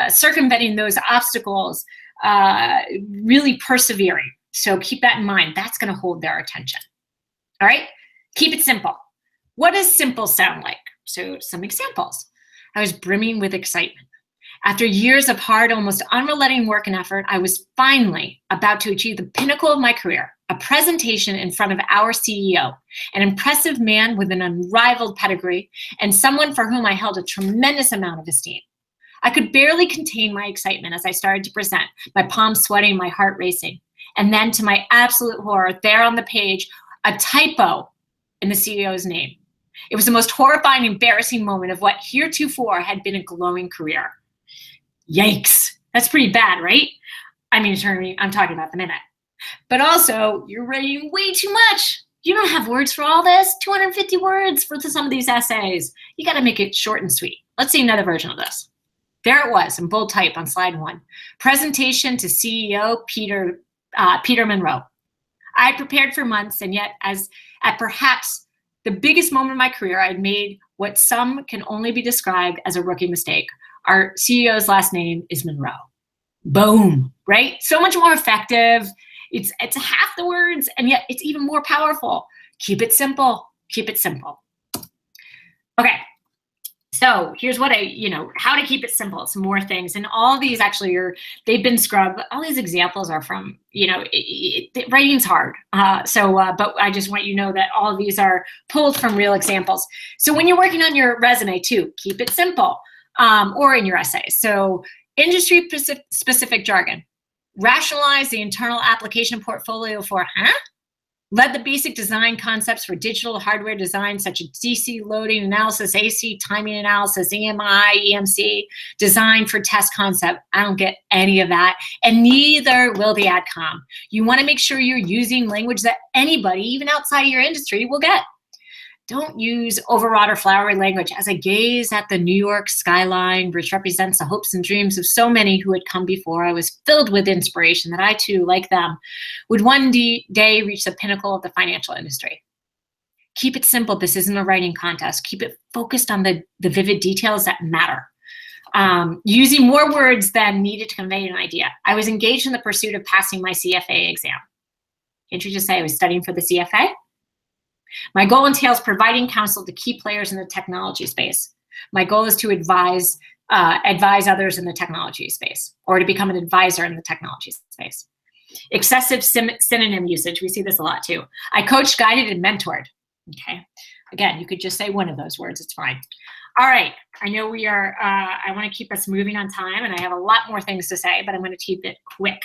circumventing those obstacles, really persevering. So keep that in mind. That's going to hold their attention. All right? Keep it simple. What does simple sound like? So some examples. I was brimming with excitement. After years of hard, almost unrelenting work and effort, I was finally about to achieve the pinnacle of my career, a presentation in front of our CEO, an impressive man with an unrivaled pedigree, and someone for whom I held a tremendous amount of esteem. I could barely contain my excitement as I started to present, my palms sweating, my heart racing. And then, to my absolute horror, there on the page, a typo in the CEO's name. It was the most horrifying, embarrassing moment of what heretofore had been a glowing career. Yikes. That's pretty bad, right? I mean, I'm talking about the minute. But also, you're writing way too much. You don't have words for all this. 250 words for some of these essays. You got to make it short and sweet. Let's see another version of this. There it was in bold type on slide 1. Presentation to CEO Peter Monroe. I had prepared for months, and yet at perhaps the biggest moment of my career, I had made what some can only be described as a rookie mistake. Our CEO's last name is Monroe. Boom, right? So much more effective. It's half the words, and yet it's even more powerful. Keep it simple. Keep it simple. Okay. So here's what how to keep it simple, some more things. And all these actually they've been scrubbed. All these examples are from, writing's hard. But I just want you to know that all of these are pulled from real examples. So when you're working on your resume too, keep it simple, or in your essays. So industry specific jargon. Rationalize the internal application portfolio for, led the basic design concepts for digital hardware design, such as DC loading analysis, AC timing analysis, EMI, EMC, design for test concept. I don't get any of that, and neither will the AdCom. You want to make sure you're using language that anybody, even outside of your industry, will get. Don't use overwrought or flowery language. As I gaze at the New York skyline, which represents the hopes and dreams of so many who had come before, I was filled with inspiration that I too, like them, would one day reach the pinnacle of the financial industry. Keep it simple. This isn't a writing contest. Keep it focused on the vivid details that matter. Using more words than needed to convey an idea. I was engaged in the pursuit of passing my CFA exam. Can't you just say I was studying for the CFA? My goal entails providing counsel to key players in the technology space. My goal is to advise others in the technology space, or to become an advisor in the technology space. Excessive synonym usage. We see this a lot too. I coached, guided, and mentored. Okay. Again, you could just say one of those words. It's fine. All right. I know we are, I want to keep us moving on time, and I have a lot more things to say, but I'm going to keep it quick.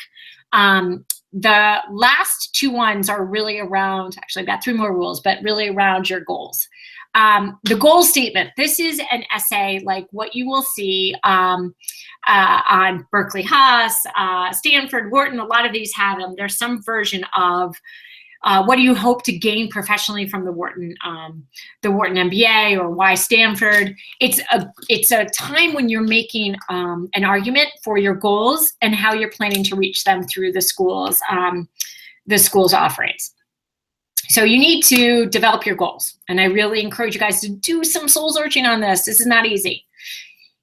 The last two ones are really around, actually I've got 3 more rules, but really around your goals. The goal statement. This is an essay like what you will see on Berkeley Haas, Stanford, Wharton. A lot of these have them. There's some version of what do you hope to gain professionally from the Wharton MBA, or why Stanford? It's a time when you're making an argument for your goals and how you're planning to reach them through the school's offerings. So you need to develop your goals, and I really encourage you guys to do some soul searching on this. This is not easy.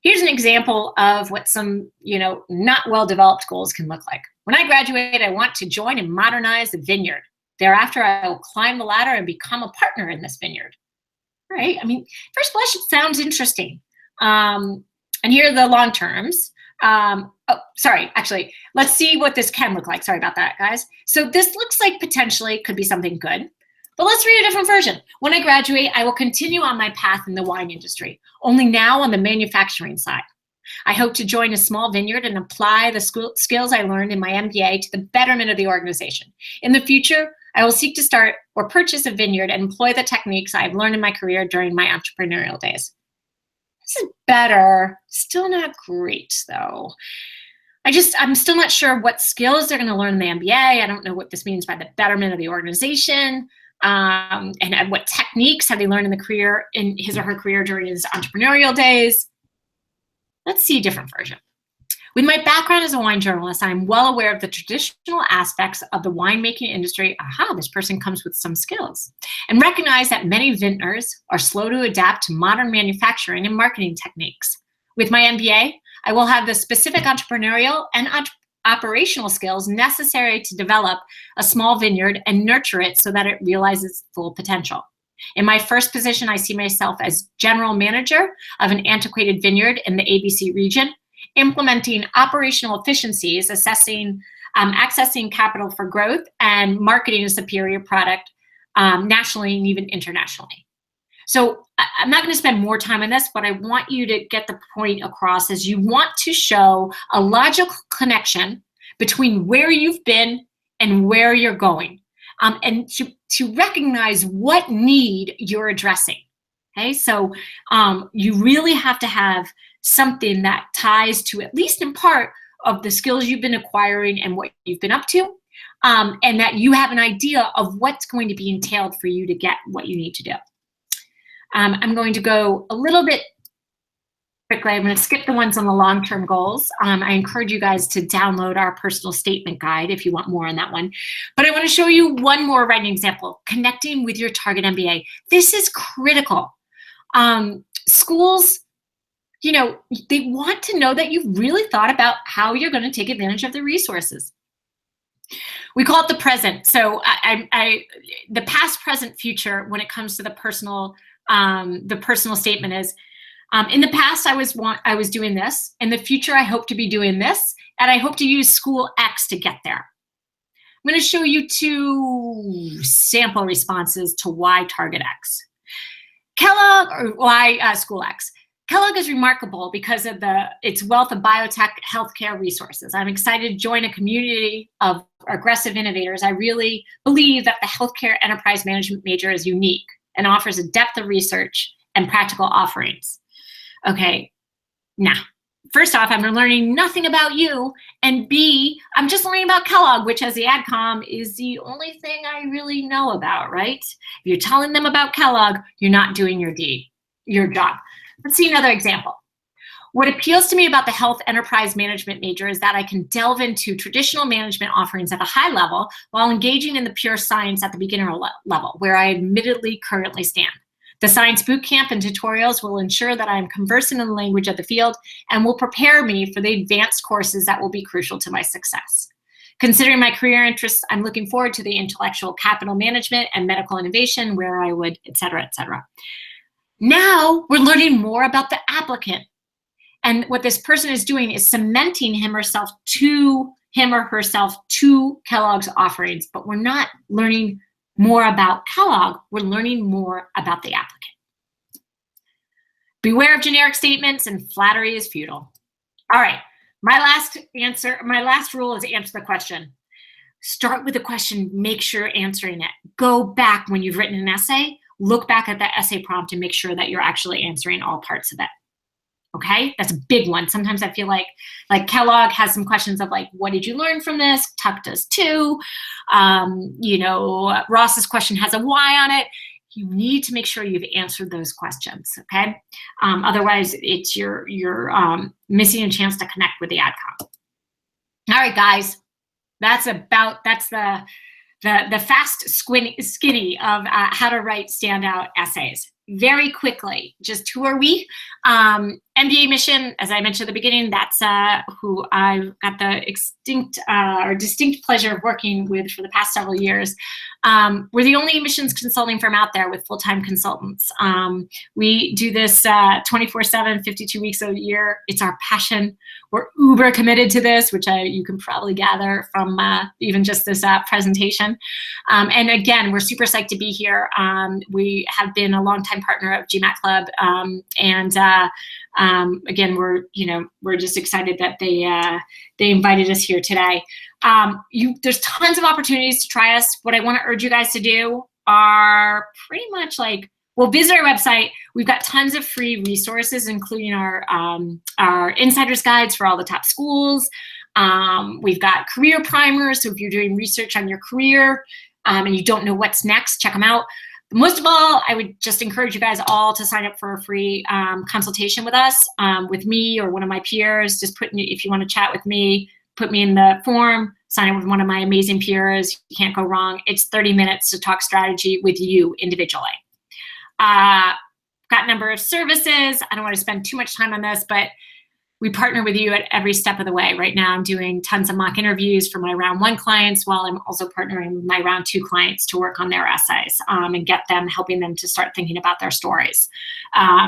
Here's an example of what some not well-developed goals can look like. When I graduate, I want to join and modernize the vineyard. Thereafter, I will climb the ladder and become a partner in this vineyard. Right? I mean, first blush, it sounds interesting. And here are the long terms. Actually, let's see what this can look like. Sorry about that, guys. So this looks like potentially could be something good. But let's read a different version. When I graduate, I will continue on my path in the wine industry, only now on the manufacturing side. I hope to join a small vineyard and apply the skills I learned in my MBA to the betterment of the organization. In the future, I will seek to start or purchase a vineyard and employ the techniques I've learned in my career during my entrepreneurial days. This is better, still not great though. I'm still not sure what skills they're going to learn in the MBA. I don't know what this means by the betterment of the organization, and what techniques have they learned in his or her career during his entrepreneurial days. Let's see a different version. With my background as a wine journalist, I'm well aware of the traditional aspects of the winemaking industry. Aha, this person comes with some skills. And recognize that many vintners are slow to adapt to modern manufacturing and marketing techniques. With my MBA, I will have the specific entrepreneurial and operational skills necessary to develop a small vineyard and nurture it so that it realizes full potential. In my first position, I see myself as general manager of an antiquated vineyard in the ABC region, implementing operational efficiencies, accessing capital for growth, and marketing a superior product nationally and even internationally. So I'm not going to spend more time on this, but I want you to get the point across as you want to show a logical connection between where you've been and where you're going, and to recognize what need you're addressing. Okay, so you really have to have something that ties to, at least in part, of the skills you've been acquiring and what you've been up to, and that you have an idea of what's going to be entailed for you to get what you need to do. I'm going to go a little bit quickly. I'm going to skip the ones on the long-term goals. I encourage you guys to download our personal statement guide if you want more on that one. But I want to show you one more writing example, connecting with your target MBA. This is critical. Schools, you know, they want to know that you've really thought about how you're going to take advantage of the resources. We call it the present. So the past, present, future when it comes to the personal statement is, in the past I was doing this. In the future I hope to be doing this, and I hope to use school X to get there. I'm going to show you 2 sample responses to why target X. Kellogg, or why school X. Kellogg is remarkable because of its wealth of biotech healthcare resources. I'm excited to join a community of aggressive innovators. I really believe that the healthcare enterprise management major is unique and offers a depth of research and practical offerings. Okay, now, first off, I'm learning nothing about you, and B, I'm just learning about Kellogg, which as the AdCom is the only thing I really know about, right? If you're telling them about Kellogg, you're not doing your job. Let's see another example. What appeals to me about the health enterprise management major is that I can delve into traditional management offerings at a high level while engaging in the pure science at the beginner level, where I admittedly currently stand. The science bootcamp and tutorials will ensure that I am conversant in the language of the field and will prepare me for the advanced courses that will be crucial to my success. Considering my career interests, I'm looking forward to the intellectual capital management and medical innovation, where I would, et cetera, et cetera. Now we're learning more about the applicant. And what this person is doing is cementing him or herself to Kellogg's offerings, but we're not learning more about Kellogg, we're learning more about the applicant. Beware of generic statements, and flattery is futile. All right, my last rule is answer the question. Start with the question, make sure you're answering it. Go back when you've written an essay, look back at that essay prompt and make sure that you're actually answering all parts of it. Okay, that's a big one. Sometimes I feel like Kellogg has some questions of like, what did you learn from this? Tuck does too. You know, Ross's question has a why on it. You need to make sure you've answered those questions, okay? Otherwise, it's you're missing a chance to connect with the AdCom. All right, guys, that's the fast skinny of how to write standout essays. Very quickly, just who are we? MBA Mission, as I mentioned at the beginning, that's who I've got the distinct pleasure of working with for the past several years. We're the only admissions consulting firm out there with full-time consultants. We do this 24/7, 52 weeks a year. It's our passion. We're uber committed to this, which you can probably gather from even just this presentation. And again, we're super psyched to be here. We have been a longtime partner of GMAT Club, and Again, we're just excited that they invited us here today. There's tons of opportunities to try us. What I want to urge you guys to do are pretty much like, well, visit our website. We've got tons of free resources, including our insider's guides for all the top schools. We've got career primers, so if you're doing research on your career and you don't know what's next, check them out. But most of all, I would just encourage you guys all to sign up for a free consultation with us, with me or one of my peers. Just if you want to chat with me, put me in the form, sign up with one of my amazing peers. You can't go wrong. It's 30 minutes to talk strategy with you individually. Got a number of services. I don't want to spend too much time on this, but we partner with you at every step of the way. Right now, I'm doing tons of mock interviews for my round 1 clients, while I'm also partnering with my round 2 clients to work on their essays and helping them to start thinking about their stories.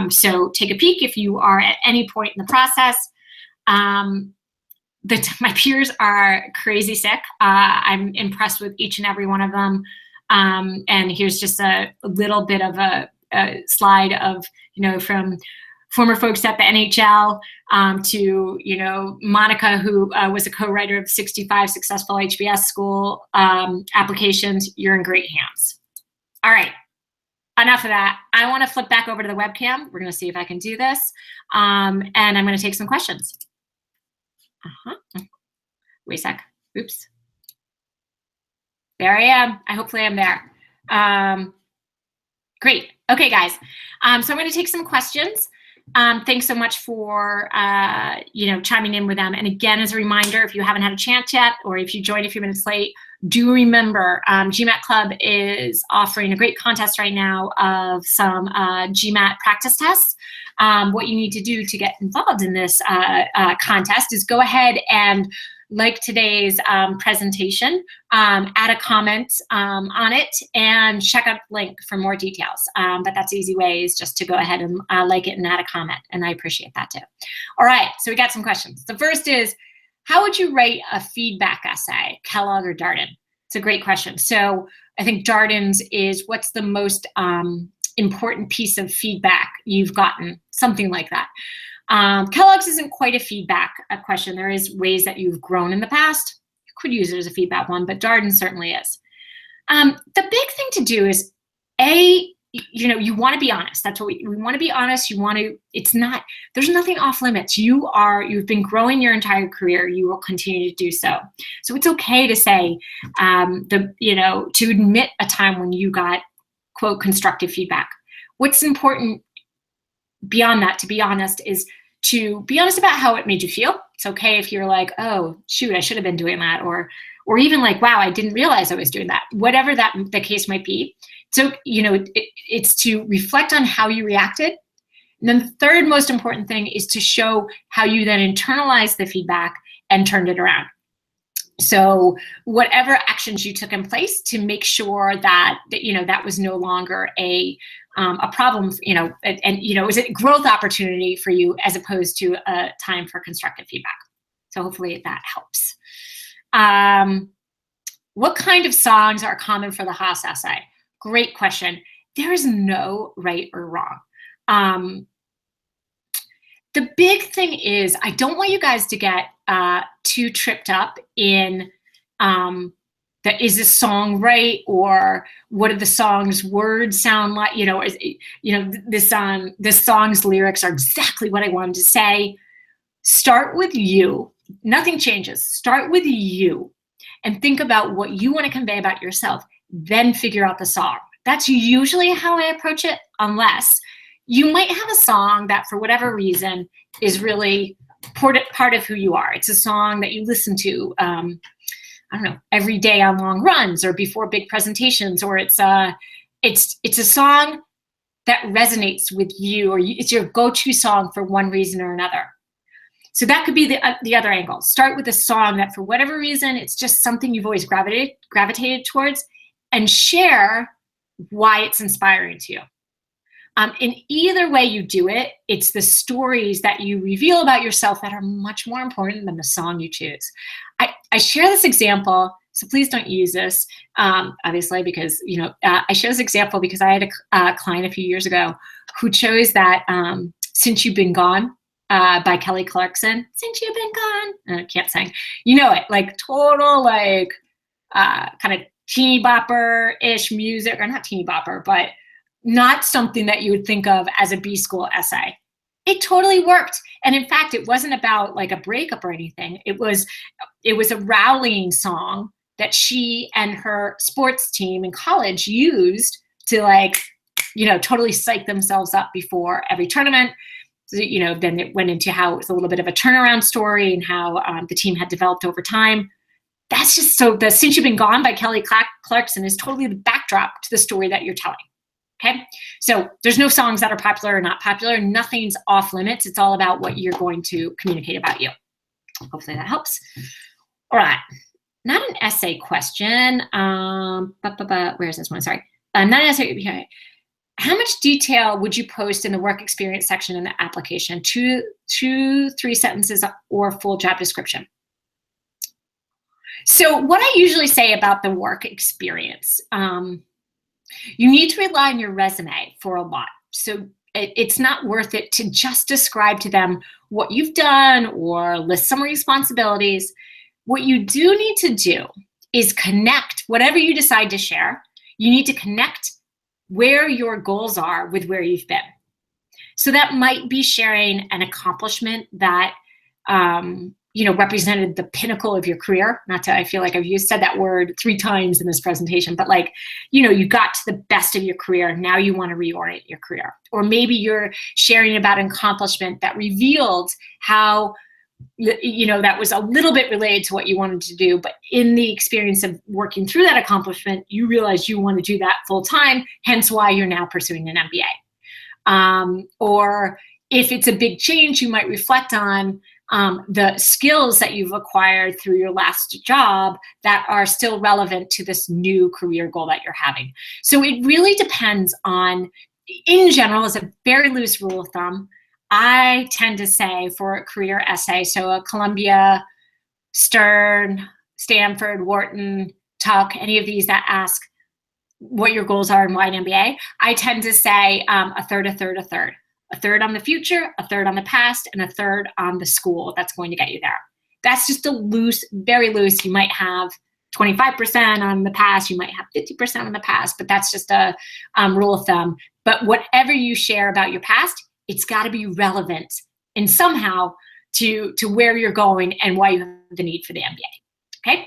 So take a peek if you are at any point in the process. My peers are crazy sick. I'm impressed with each and every one of them. And here's just a little bit of a slide of, from former folks at the NHL to, Monica, who was a co-writer of 65 successful HBS school applications. You're in great hands. All right, enough of that. I want to flip back over to the webcam. We're going to see if I can do this. And I'm going to take some questions. Wait a sec. Oops. There I am. Hopefully I'm there. Great. Okay, guys. So I'm going to take some questions. Thanks so much for chiming in with them. And again, as a reminder, if you haven't had a chance yet, or if you joined a few minutes late, do remember GMAT Club is offering a great contest right now of some GMAT practice tests. What you need to do to get involved in this contest is go ahead and like today's presentation, add a comment on it, and check out the link for more details. But that's easy ways just to go ahead and like it and add a comment, and I appreciate that too. All right, so we got some questions. The first is, how would you rate a feedback essay, Kellogg or Darden? It's a great question. So I think Darden's is, what's the most important piece of feedback you've gotten, something like that. Kellogg's isn't quite a feedback question. There is ways that you've grown in the past. You could use it as a feedback one, but Darden certainly is. The big thing to do is, you want to be honest. That's what we want to be honest. There's nothing off limits. You've been growing your entire career. You will continue to do so. So it's okay to say, to admit a time when you got, quote, constructive feedback. What's important beyond that, to be honest, is to be honest about how it made you feel. It's okay if you're like, oh, shoot, I should have been doing that, or even like, wow, I didn't realize I was doing that. Whatever the case might be. So, it's to reflect on how you reacted. And then the third most important thing is to show how you then internalized the feedback and turned it around. So whatever actions you took in place to make sure that that was no longer a problem, it was a growth opportunity for you as opposed to a time for constructive feedback. So hopefully that helps. What kind of songs are common for the Haas essay? Great question. There is no right or wrong. The big thing is, I don't want you guys to get too tripped up in is this song right, or what do the song's words sound like? This song's lyrics are exactly what I wanted to say. Start with you. Nothing changes. Start with you and think about what you want to convey about yourself. Then figure out the song. That's usually how I approach it, unless you might have a song that, for whatever reason, is really part of who you are. It's a song that you listen to, every day on long runs or before big presentations, or it's a song that resonates with you, or it's your go-to song for one reason or another. So that could be the other angle. Start with a song that, for whatever reason, it's just something you've always gravitated towards, and share why it's inspiring to you. In either way you do it, it's the stories that you reveal about yourself that are much more important than the song you choose. I share this example, so please don't use this, obviously, because I share this example because I had a client a few years ago who chose that Since You've Been Gone by Kelly Clarkson. Since You've Been Gone. I can't sing. You know it, like total like kind of teeny bopper-ish music, or not teeny bopper, but not something that you would think of as a B-school essay. It totally worked. And in fact, it wasn't about like a breakup or anything. It was a rallying song that she and her sports team in college used to like, you know, totally psych themselves up before every tournament. So, you know, then it went into how it was a little bit of a turnaround story and how the team had developed over time. That's just so the Since You've Been Gone by Kelly Clarkson is totally the backdrop to the story that you're telling. Okay, so there's no songs that are popular or not popular. Nothing's off limits. It's all about what you're going to communicate about you. Hopefully that helps. All right, not an essay question. Where's this one? Sorry, not an essay. Okay. How much detail would you post in the work experience section in the application? 2, 3 sentences or full job description? So what I usually say about the work experience, you need to rely on your resume for a lot. So it's not worth it to just describe to them what you've done or list some responsibilities. What you do need to do is connect whatever you decide to share. You need to connect where your goals are with where you've been. So that might be sharing an accomplishment that you know, represented the pinnacle of your career. Not to, I feel like I've said that word 3 times in this presentation, but like, you know, you got to the best of your career. Now you want to reorient your career. Or maybe you're sharing about an accomplishment that revealed how, you know, that was a little bit related to what you wanted to do, but in the experience of working through that accomplishment, you realize you want to do that full time, hence why you're now pursuing an MBA. Or if it's a big change, you might reflect on the skills that you've acquired through your last job that are still relevant to this new career goal that you're having. So it really depends on, in general, as a very loose rule of thumb, I tend to say for a career essay, so a Columbia, Stern, Stanford, Wharton, Tuck, any of these that ask what your goals are and why an MBA, I tend to say a third, a third, a third. A third on the future, a third on the past, and a third on the school that's going to get you there. That's just a loose, very loose. You might have 25% on the past, you might have 50% on the past, but that's just a rule of thumb. But whatever you share about your past, it's got to be relevant and somehow to where you're going and why you have the need for the MBA. Okay?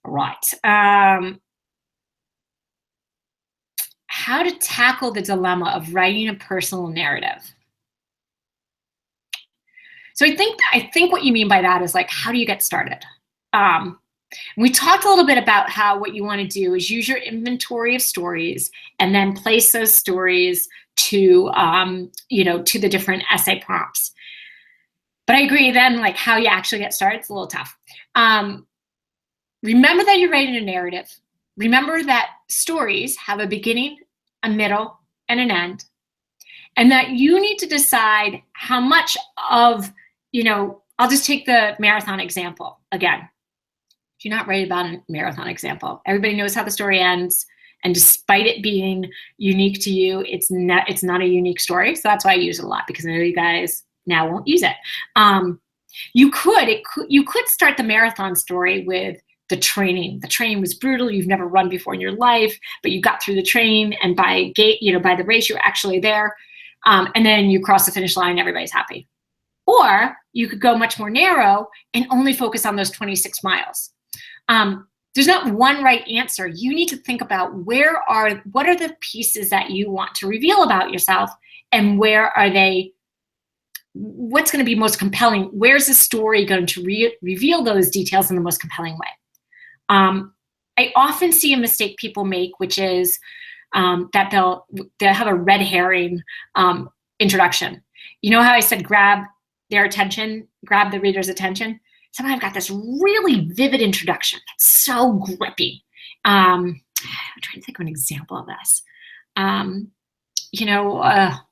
All right. How to tackle the dilemma of writing a personal narrative. So I think what you mean by that is like, how do you get started? We talked a little bit about how what you want to do is use your inventory of stories and then place those stories to, you know, to the different essay prompts. But I agree then, like how you actually get started, it's a little tough. Remember that you're writing a narrative. Remember that stories have a beginning, a middle, and an end, and that you need to decide how much of, you know, I'll just take the marathon example again. Do not write about a marathon example. Everybody knows how the story ends, and despite it being unique to you, it's not a unique story. So that's why I use it a lot, because I know you guys now won't use it. You could start the marathon story with the training. The training was brutal. You've never run before in your life, but you got through the training, and by the race, you're actually there. And then you cross the finish line, everybody's happy. Or you could go much more narrow and only focus on those 26 miles. There's not one right answer. You need to think about what are the pieces that you want to reveal about yourself, and what's going to be most compelling? Where's the story going to reveal those details in the most compelling way? I often see a mistake people make, which is that they'll have a red herring introduction. You know how I said grab their attention, grab the reader's attention? Somehow I've got this really vivid introduction that's so gripping. I'm trying to think of an example of this.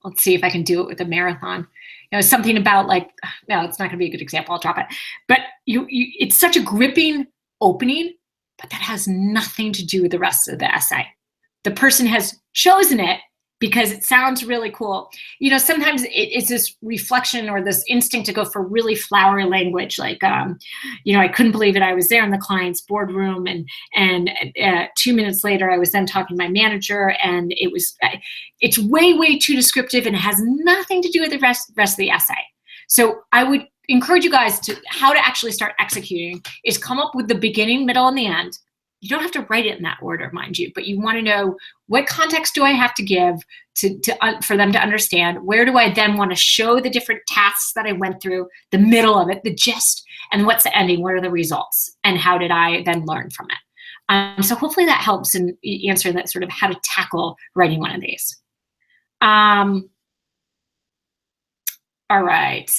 Let's see if I can do it with a marathon. You know, something about like, no, it's not going to be a good example. I'll drop it. But it's such a gripping opening, but that has nothing to do with the rest of the essay. The person has chosen it because it sounds really cool. You know, sometimes it's this reflection or this instinct to go for really flowery language, like, you know, I couldn't believe it. I was there in the client's boardroom, and 2 minutes later, I was then talking to my manager, and it's way, way too descriptive, and it has nothing to do with the rest of the essay. So I would encourage you guys to how to actually start executing is come up with the beginning, middle, and the end. You don't have to write it in that order, mind you, but you want to know what context do I have to give for them to understand? Where do I then want to show the different tasks that I went through, the middle of it, the gist, and what's the ending? What are the results? And how did I then learn from it? So hopefully that helps in answering that sort of how to tackle writing one of these. All right.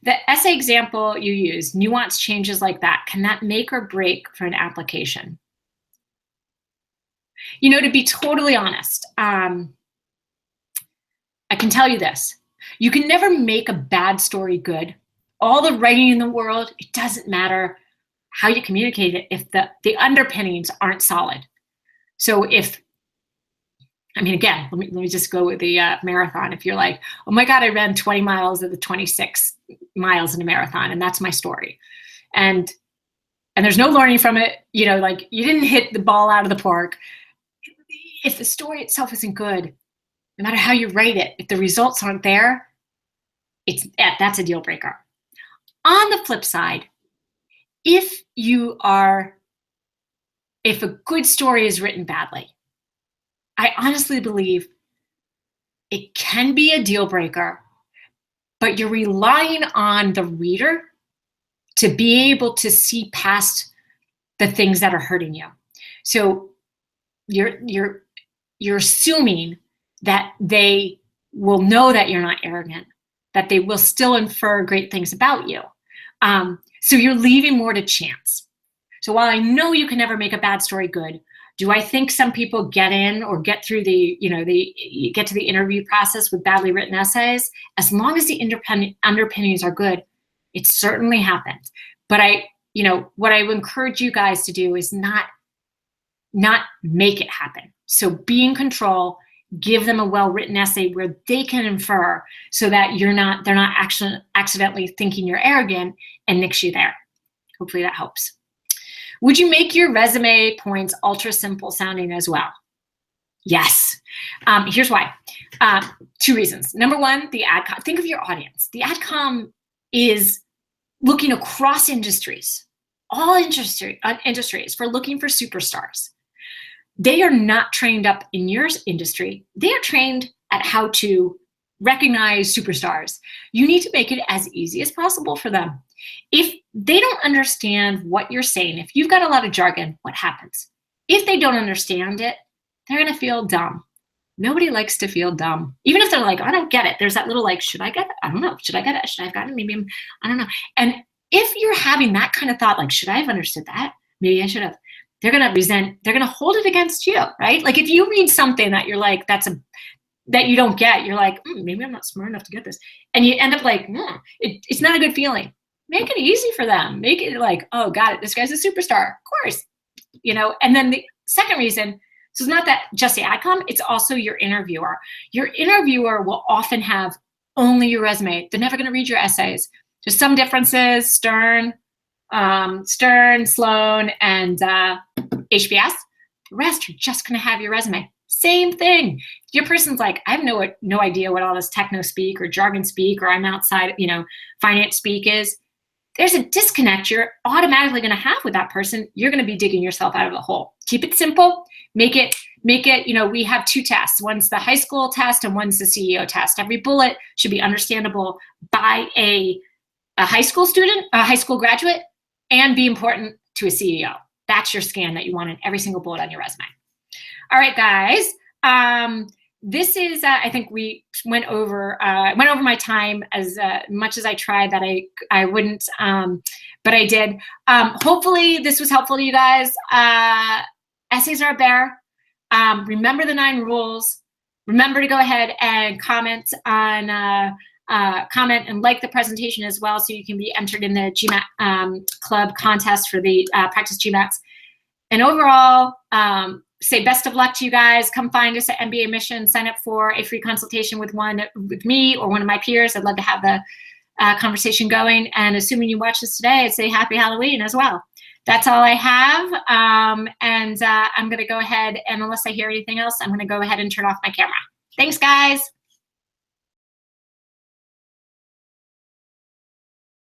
The essay example you use, nuance changes like that, can that make or break for an application? You know, to be totally honest, I can tell you this. You can never make a bad story good. All the writing in the world, it doesn't matter how you communicate it if the underpinnings aren't solid. So if, I mean, again, let me just go with the marathon. If you're like, oh my God, I ran 20 miles of the 26 miles in a marathon, and that's my story. And there's no learning from it, you know, like you didn't hit the ball out of the park. If the story itself isn't good, no matter how you write it, if the results aren't there, that's a deal breaker. On the flip side, if a good story is written badly, I honestly believe it can be a deal breaker, but you're relying on the reader to be able to see past the things that are hurting you. So you're assuming that they will know that you're not arrogant, that they will still infer great things about you. So you're leaving more to chance. So while I know you can never make a bad story good, do I think some people get in or get through get to the interview process with badly written essays? As long as the underpinnings are good, it certainly happens. But what I would encourage you guys to do is not make it happen. So be in control, give them a well-written essay where they can infer so that they're not actually accidentally thinking you're arrogant and nix you there. Hopefully that helps. Would you make your resume points ultra simple sounding as well? Yes. Here's why. 2 reasons. Number one, the AdCom. Think of your audience. The AdCom is looking across industries, all industries for looking for superstars. They are not trained up in your industry. They are trained at how to recognize superstars. You need to make it as easy as possible for them. If they don't understand what you're saying, if you've got a lot of jargon, what happens? If they don't understand it, they're going to feel dumb. Nobody likes to feel dumb. Even if they're like, I don't get it. There's that little like, should I get it? I don't know. Should I get it? Should I have gotten it? Maybe I don't know. And if you're having that kind of thought, like, should I have understood that? Maybe I should have. They're going to resent, they're going to hold it against you, right? Like if you read something that you're like, that you don't get, you're like, maybe I'm not smart enough to get this. And you end up like, it's not a good feeling. Make it easy for them. Make it like, oh, got it. This guy's a superstar. Of course. And then the second reason, so it's not that just the AdCom, it's also your interviewer. Your interviewer will often have only your resume. They're never going to read your essays. There's some differences, Stern, Sloan, and HBS. The rest are just going to have your resume. Same thing. Your person's like, I have no idea what all this techno speak or jargon speak, or I'm outside, finance speak is. There's a disconnect you're automatically going to have with that person. You're going to be digging yourself out of the hole. Keep it simple. Make it, we have 2 tests. One's the high school test and one's the CEO test. Every bullet should be understandable by a high school student, a high school graduate, and be important to a CEO. That's your scan that you want in every single bullet on your resume. All right, guys. This is, I think we went over my time as much as I tried that I wouldn't, but I did. Hopefully this was helpful to you guys. Essays are a bear. Remember the 9 rules. Remember to go ahead and comment and like the presentation as well, so you can be entered in the GMAT club contest for the practice GMATs. And overall, say best of luck to you guys. Come find us at MBA Mission. Sign up for a free consultation with me or one of my peers. I'd love to have the conversation going. And assuming you watch this today, I'd say happy Halloween as well. That's all I have. I'm going to go ahead, and unless I hear anything else, I'm going to go ahead and turn off my camera. Thanks, guys.